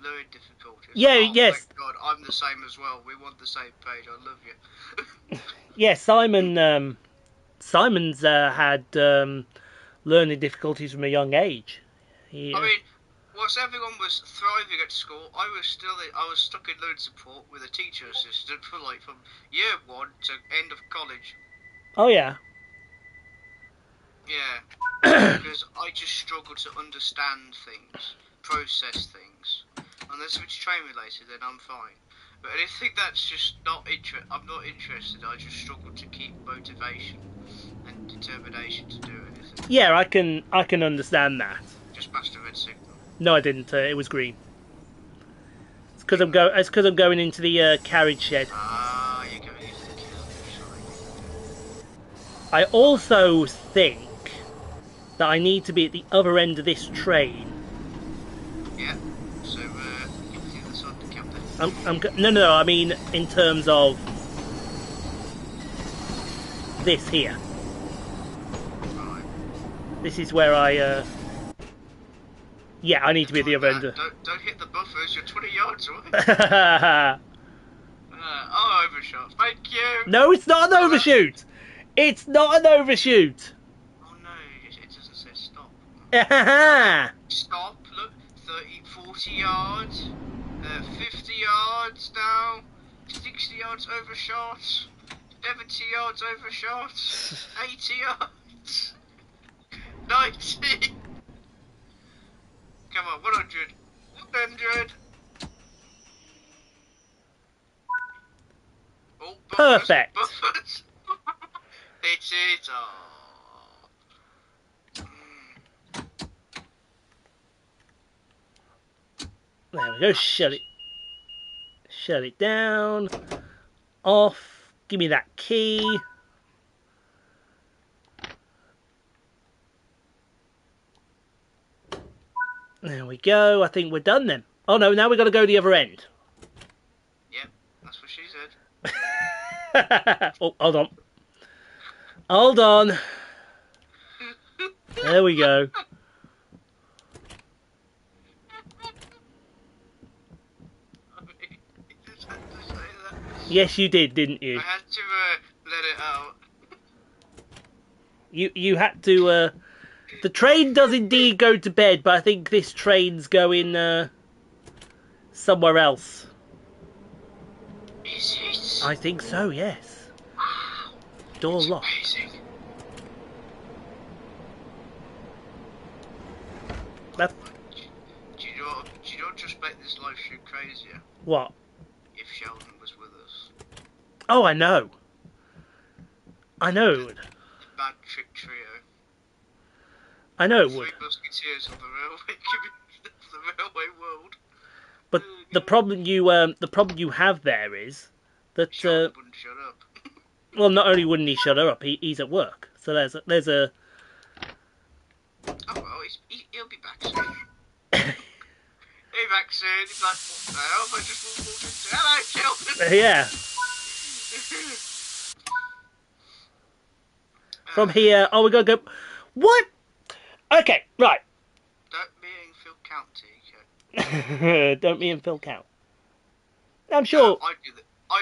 learning difficulties. Yeah, Oh, yes. thank God, I'm the same as well. We're on the same page. I love you. Yeah, Simon's had learning difficulties from a young age. I mean, whilst everyone was thriving at school, I was stuck in learning support with a teacher assistant for from year 1 to end of college. Oh yeah. Yeah, because I just struggle to understand things, process things. Unless if it's train related, then I'm fine. But anything that's just I'm not interested. I just struggle to keep motivation and determination to do anything. Yeah, I can understand that. Just past the red signal. No, I didn't. It was green. It's because I'm going into the carriage shed. Ah, you're going into the carriage. I also think that I need to be at the other end of this train. Yeah. So get to the other side of the cab then. No. I mean in terms of this here. Right. This is where I. Yeah, I need to be at the other end. Don't hit the buffers. You're 20 yards away. Oh, Overshot. Thank you. no, it's not an overshoot. It's not an overshoot. Oh no, it doesn't say stop. Stop. Look, 30, 40 yards, 50 yards now, 60 yards overshot, 70 yards overshot, 80 yards, 90. Come on, 100. 100. Oh, buffers, Perfect. Buffers. Hit it. There we go. Shut it down. Off. Give me that key. There we go. I think we're done then. Oh no, now we've got to go the other end. Yep, that's what she said. Oh, hold on. Hold on. There we go. Yes, you did, didn't you? I had to let it out. You had to. The train does indeed go to bed, but I think this train's going somewhere else. Is it? I think so. Yes. Wow. Door It's locked. amazing. That. Do you know what just make this live stream crazier? What? If Sheldon was with us. Oh, I know. I know it would. The Bad Trick Trio. I know it Three would. Musketeers of the railway the railway world. But the problem you have there is that Sheldon wouldn't shut up. well, not only wouldn't he shut her up, he's at work. So there's a. Oh well, he'll be back soon. He'll be back soon. He's like, what the hell? I just walked into. Hello, Sheldon. Yeah. From here, we gotta go. What? Okay, right. Don't me and Phil count, TK. Don't me and Phil count. I'm sure. I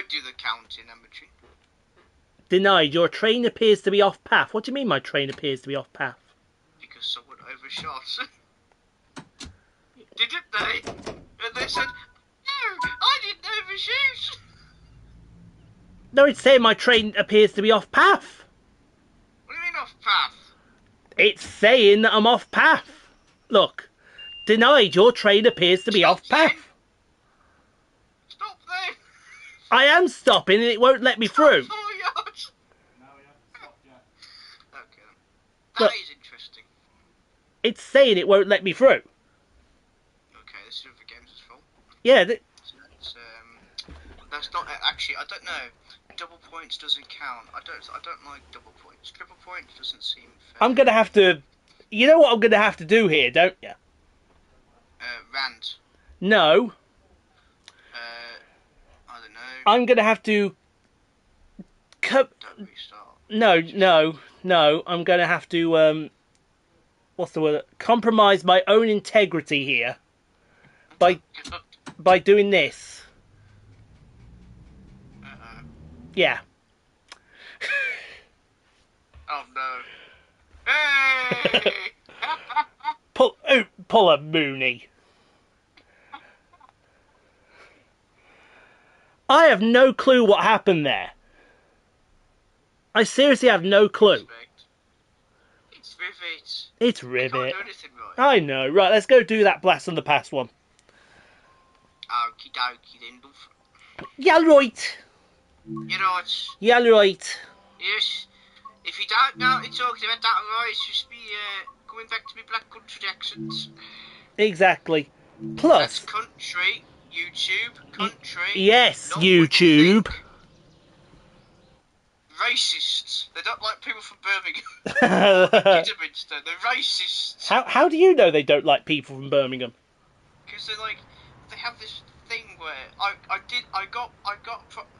do the counting, amateur. Denied. Your train appears to be off path. What do you mean my train appears to be off path? Because someone overshot. Didn't they? And they said, no, I didn't overshoot. No, it's saying my train appears to be off path. What do you mean off path? It's saying that I'm off path. Look. Denied. Your train appears to be off path. Stop there. I am stopping and it won't let me through. 4 yards. No, we haven't stopped yet. Okay. That is interesting. It's saying it won't let me through. Okay, this is the game's fault. Yeah. That's not actually. I don't know. Double points doesn't count. I don't like double points. triple point doesn't seem fair. I'm going to have to... You know what I'm going to have to do here, don't you? Rant. No. I don't know. I'm going to have to... Don't restart. No. I'm going to have to... what's the word? Compromise my own integrity here by doing this. Yeah. Oh no. Hey! Pull a Mooney. I have no clue what happened there. I seriously have no clue. It's Rivet. It's I Rivet. can't do anything right. I know. Right, let's go do that Blast from the Past one. Okie dokie then, love. Yeah, right. You're right. Yeah, right. Yes. If you don't know what you're talking about, that right, it's just me going back to my black country accents. Exactly. Plus... That's country, YouTube, country. Yes, not YouTube. Racists. They don't like people from Birmingham. Kidderminster. They're racists. How do you know they don't like people from Birmingham? Because they have this thing where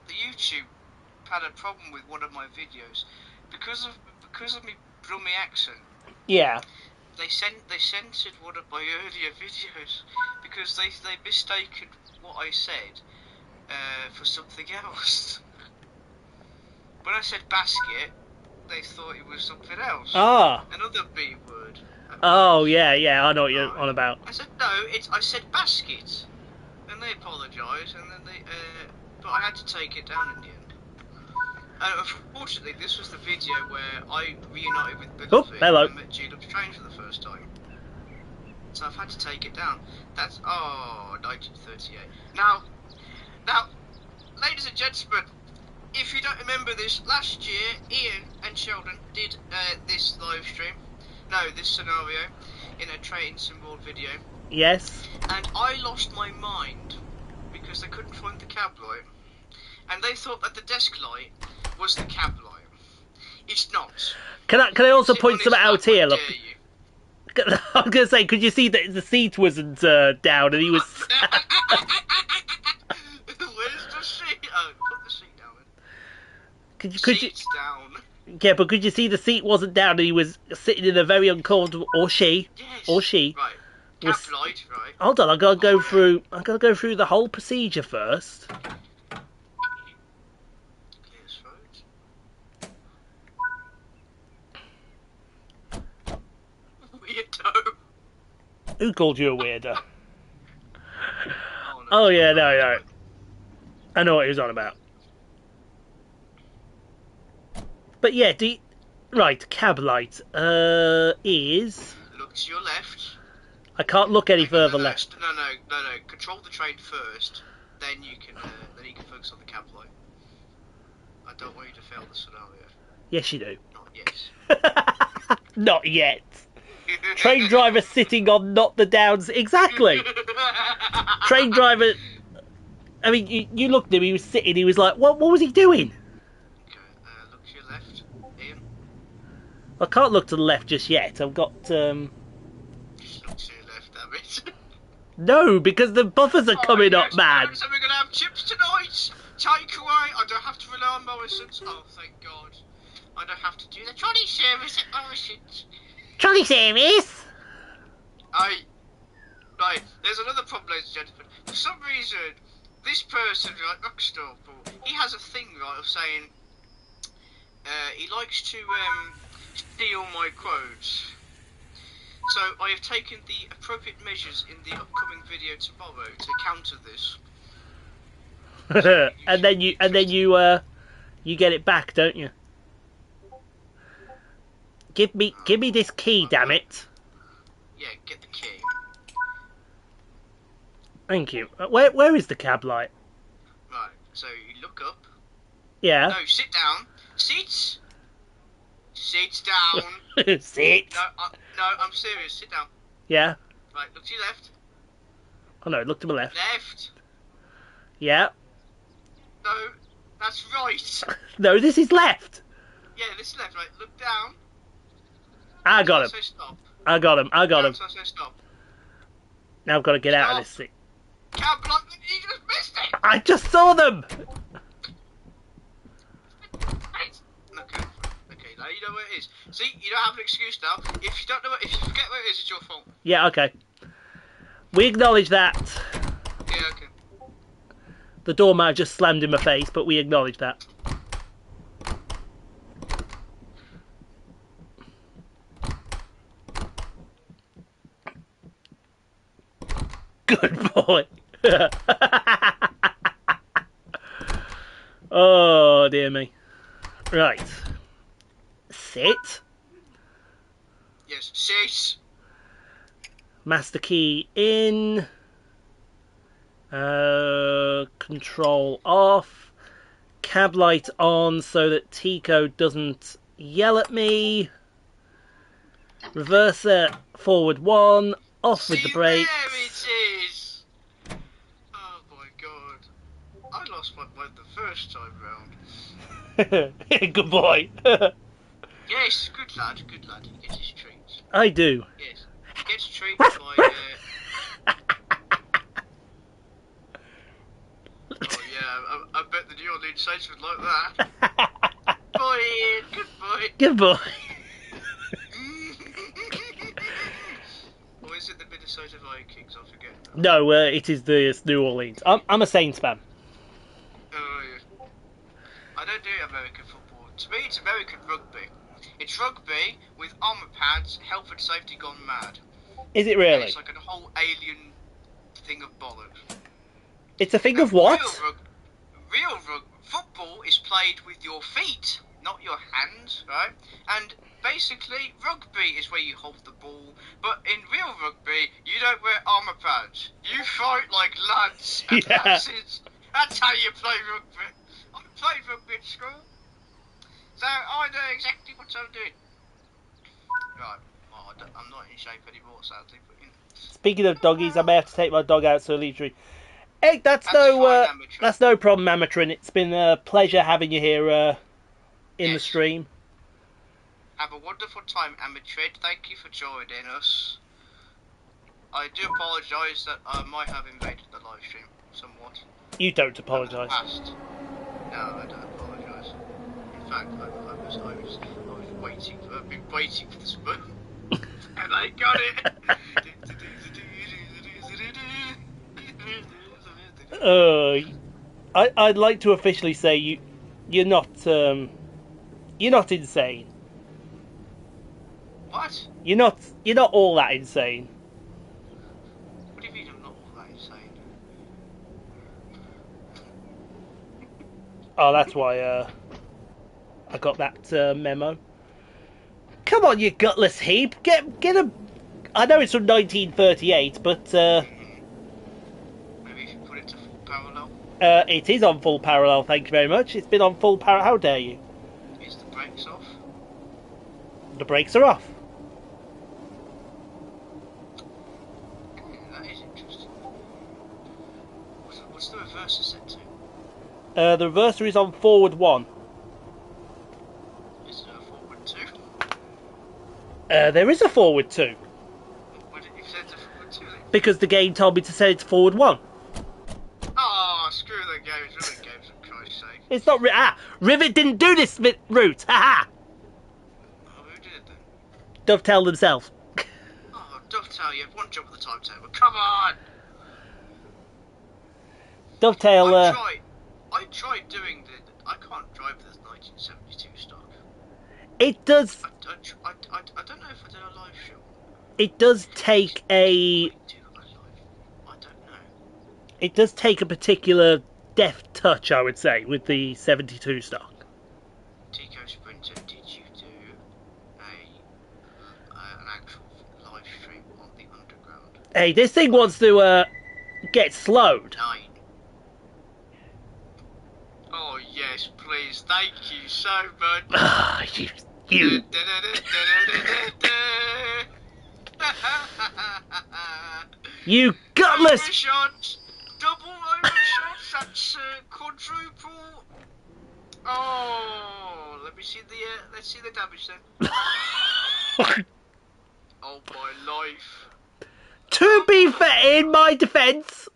the YouTube had a problem with one of my videos because of my Brummy accent. Yeah. They censored one of my earlier videos because they mistaken what I said for something else. When I said basket, they thought it was something else. Ah. Another B word. Oh, yeah, I know what you're on about. I said, no, I said basket. And they apologised, and then but I had to take it down in the end. And unfortunately, this was the video where I reunited with Biggleford and met G-Dub Strange for the first time. So I've had to take it down. That's, 1938. Now, ladies and gentlemen, if you don't remember this, last year, Ian and Sheldon did this live stream. No, this scenario in a Train Sim World video. Yes. And I lost my mind because they couldn't find the cab light. And they thought that the desk light was the cab light. It's not. Can I also point something out here? Look. I was going to say, could you see that the seat wasn't down and he was... Where's the seat? Oh, put the seat down then. Seat's down. Yeah, but could you see the seat wasn't down and he was sitting in a very uncomfortable... Or she. Yes. Or she. Right. Cab light, right. Hold on, I've got to go through... I've got to go through the whole procedure first. Weirdo. Who called you a weirdo? Oh, yeah, no. I know what he was on about. But yeah, right, cab light is... Look to your left. I can't look any further left. No. Control the train first, then you can focus on the cab light. I don't want you to fail the scenario. Yes, you do. Not yet. Not yet. Train driver sitting on not the downs. Exactly. Train driver. I mean, you looked at him. He was sitting. He was like, what was he doing? Okay. Look to your left, Ian. I can't look to the left just yet. I've got. Just look to your left, damn it. No, because the buffers are coming up, man. So we're gonna have chips tonight. Take away. I don't have to rely on Morrison's. Oh, thank God. I don't have to do the trolley service at Morrison's. Trolley service? Right, there's another problem, ladies and gentlemen. For some reason, this person, right, Rockstar, he has a thing, right, of saying he likes to steal my quotes. So I have taken the appropriate measures in the upcoming video tomorrow to counter this. and then you get it back, don't you? Give me this key, damn it. Yeah, get the key. Thank you. Where is the cab light? Right, so you look up. Yeah. No, sit down. Sit down. Sit. No, I'm serious. Sit down. Yeah. Right, look to your left. Oh no, look to my left. Left. Yeah. No, that's right. No, this is left. Yeah, this left, right. Look down. I got him. So stop. I got him. I got Down, him. so stop. Now I've got to get out of this thing. Can't block it. You just missed it. I just saw them. Okay. Okay, now you know where it is. See, you don't have an excuse now. If you don't know, if you forget where it is, it's your fault. Yeah, okay. We acknowledge that. Yeah, okay. The door might have just slammed in my face, but we acknowledge that. Good boy. Oh, dear me. Right. Sit. Yes, sit. Master key in. Control off. Cab light on so that Tico doesn't yell at me. Reverser forward 1. Off with the brakes. There it is. Oh my god. I lost my mind the first time round. Good boy. Yes, good lad, good lad. He gets his treats. I do. Yes. He gets treats by, Oh yeah, I bet the New Orleans Saints would like that. Boy, good boy. Good boy. Or is it the Minnesota Vikings? I forget. No, it is the New Orleans. I'm a Saints fan. Oh yeah. I don't do American football. To me, it's American rugby. It's rugby with armour pads, health and safety gone mad. Is it really? It's like a whole alien thing of bollocks. It's a thing of what? Real football is played with your feet, not your hands, right? And basically, rugby is where you hold the ball, but in real rugby, you don't wear armour pads. You fight like lads and lasses. That's how you play rugby. I played rugby at school, so I know exactly what I'm doing. Right, well, I'm not in shape anymore, sadly, but you know. Speaking of doggies, I may have to take my dog out to a leisure. Hey, that's fine, that's no problem, Amatrin. It's been a pleasure having you here in the stream. Have a wonderful time, Amatrid. Thank you for joining us. I do apologise that I might have invaded the live stream somewhat. You don't apologise. No, I don't apologise. In fact, I was waiting. I've been waiting for this button, and I got it. I'd like to officially say you're not insane. What? You're not all that insane. What do you mean I'm not all that insane? Oh, that's why I got that memo. Come on, you gutless heap! Get a. I know it's from 1938, but maybe if you put it to full parallel. It is on full parallel. Thank you very much. It's been on full parallel. How dare you? Is the brakes off? The brakes are off. That is interesting. What's the reverser set to? The reverser is on forward 1. Is it a forward 2? There is a forward 2. Why didn't you set to forward 2 then? Because the game told me to set it to forward 1. Oh, screw the games. Rivet games, for Christ's sake. It's not Rivet didn't do this route. Ha Oh, who did it then? Dovetail themselves. Oh, Dovetail, you have one job at the timetable. Come on! Dovetail. I tried doing the. I can't drive this 1972 stock. It does. I don't know if I did a live show. It does take a. I don't know. It does take a particular deft touch, I would say, with the 72 stock. Tico Sprinter, did you do an actual live stream on the Underground? Hey, this thing wants to get slowed. 9. Oh yes, please, thank you so much. Ah, you. You gutless. Overshots, double overshots. That's quadruple. Oh, let we see the let's see the damage then. Oh my life. To be fair, in my defence,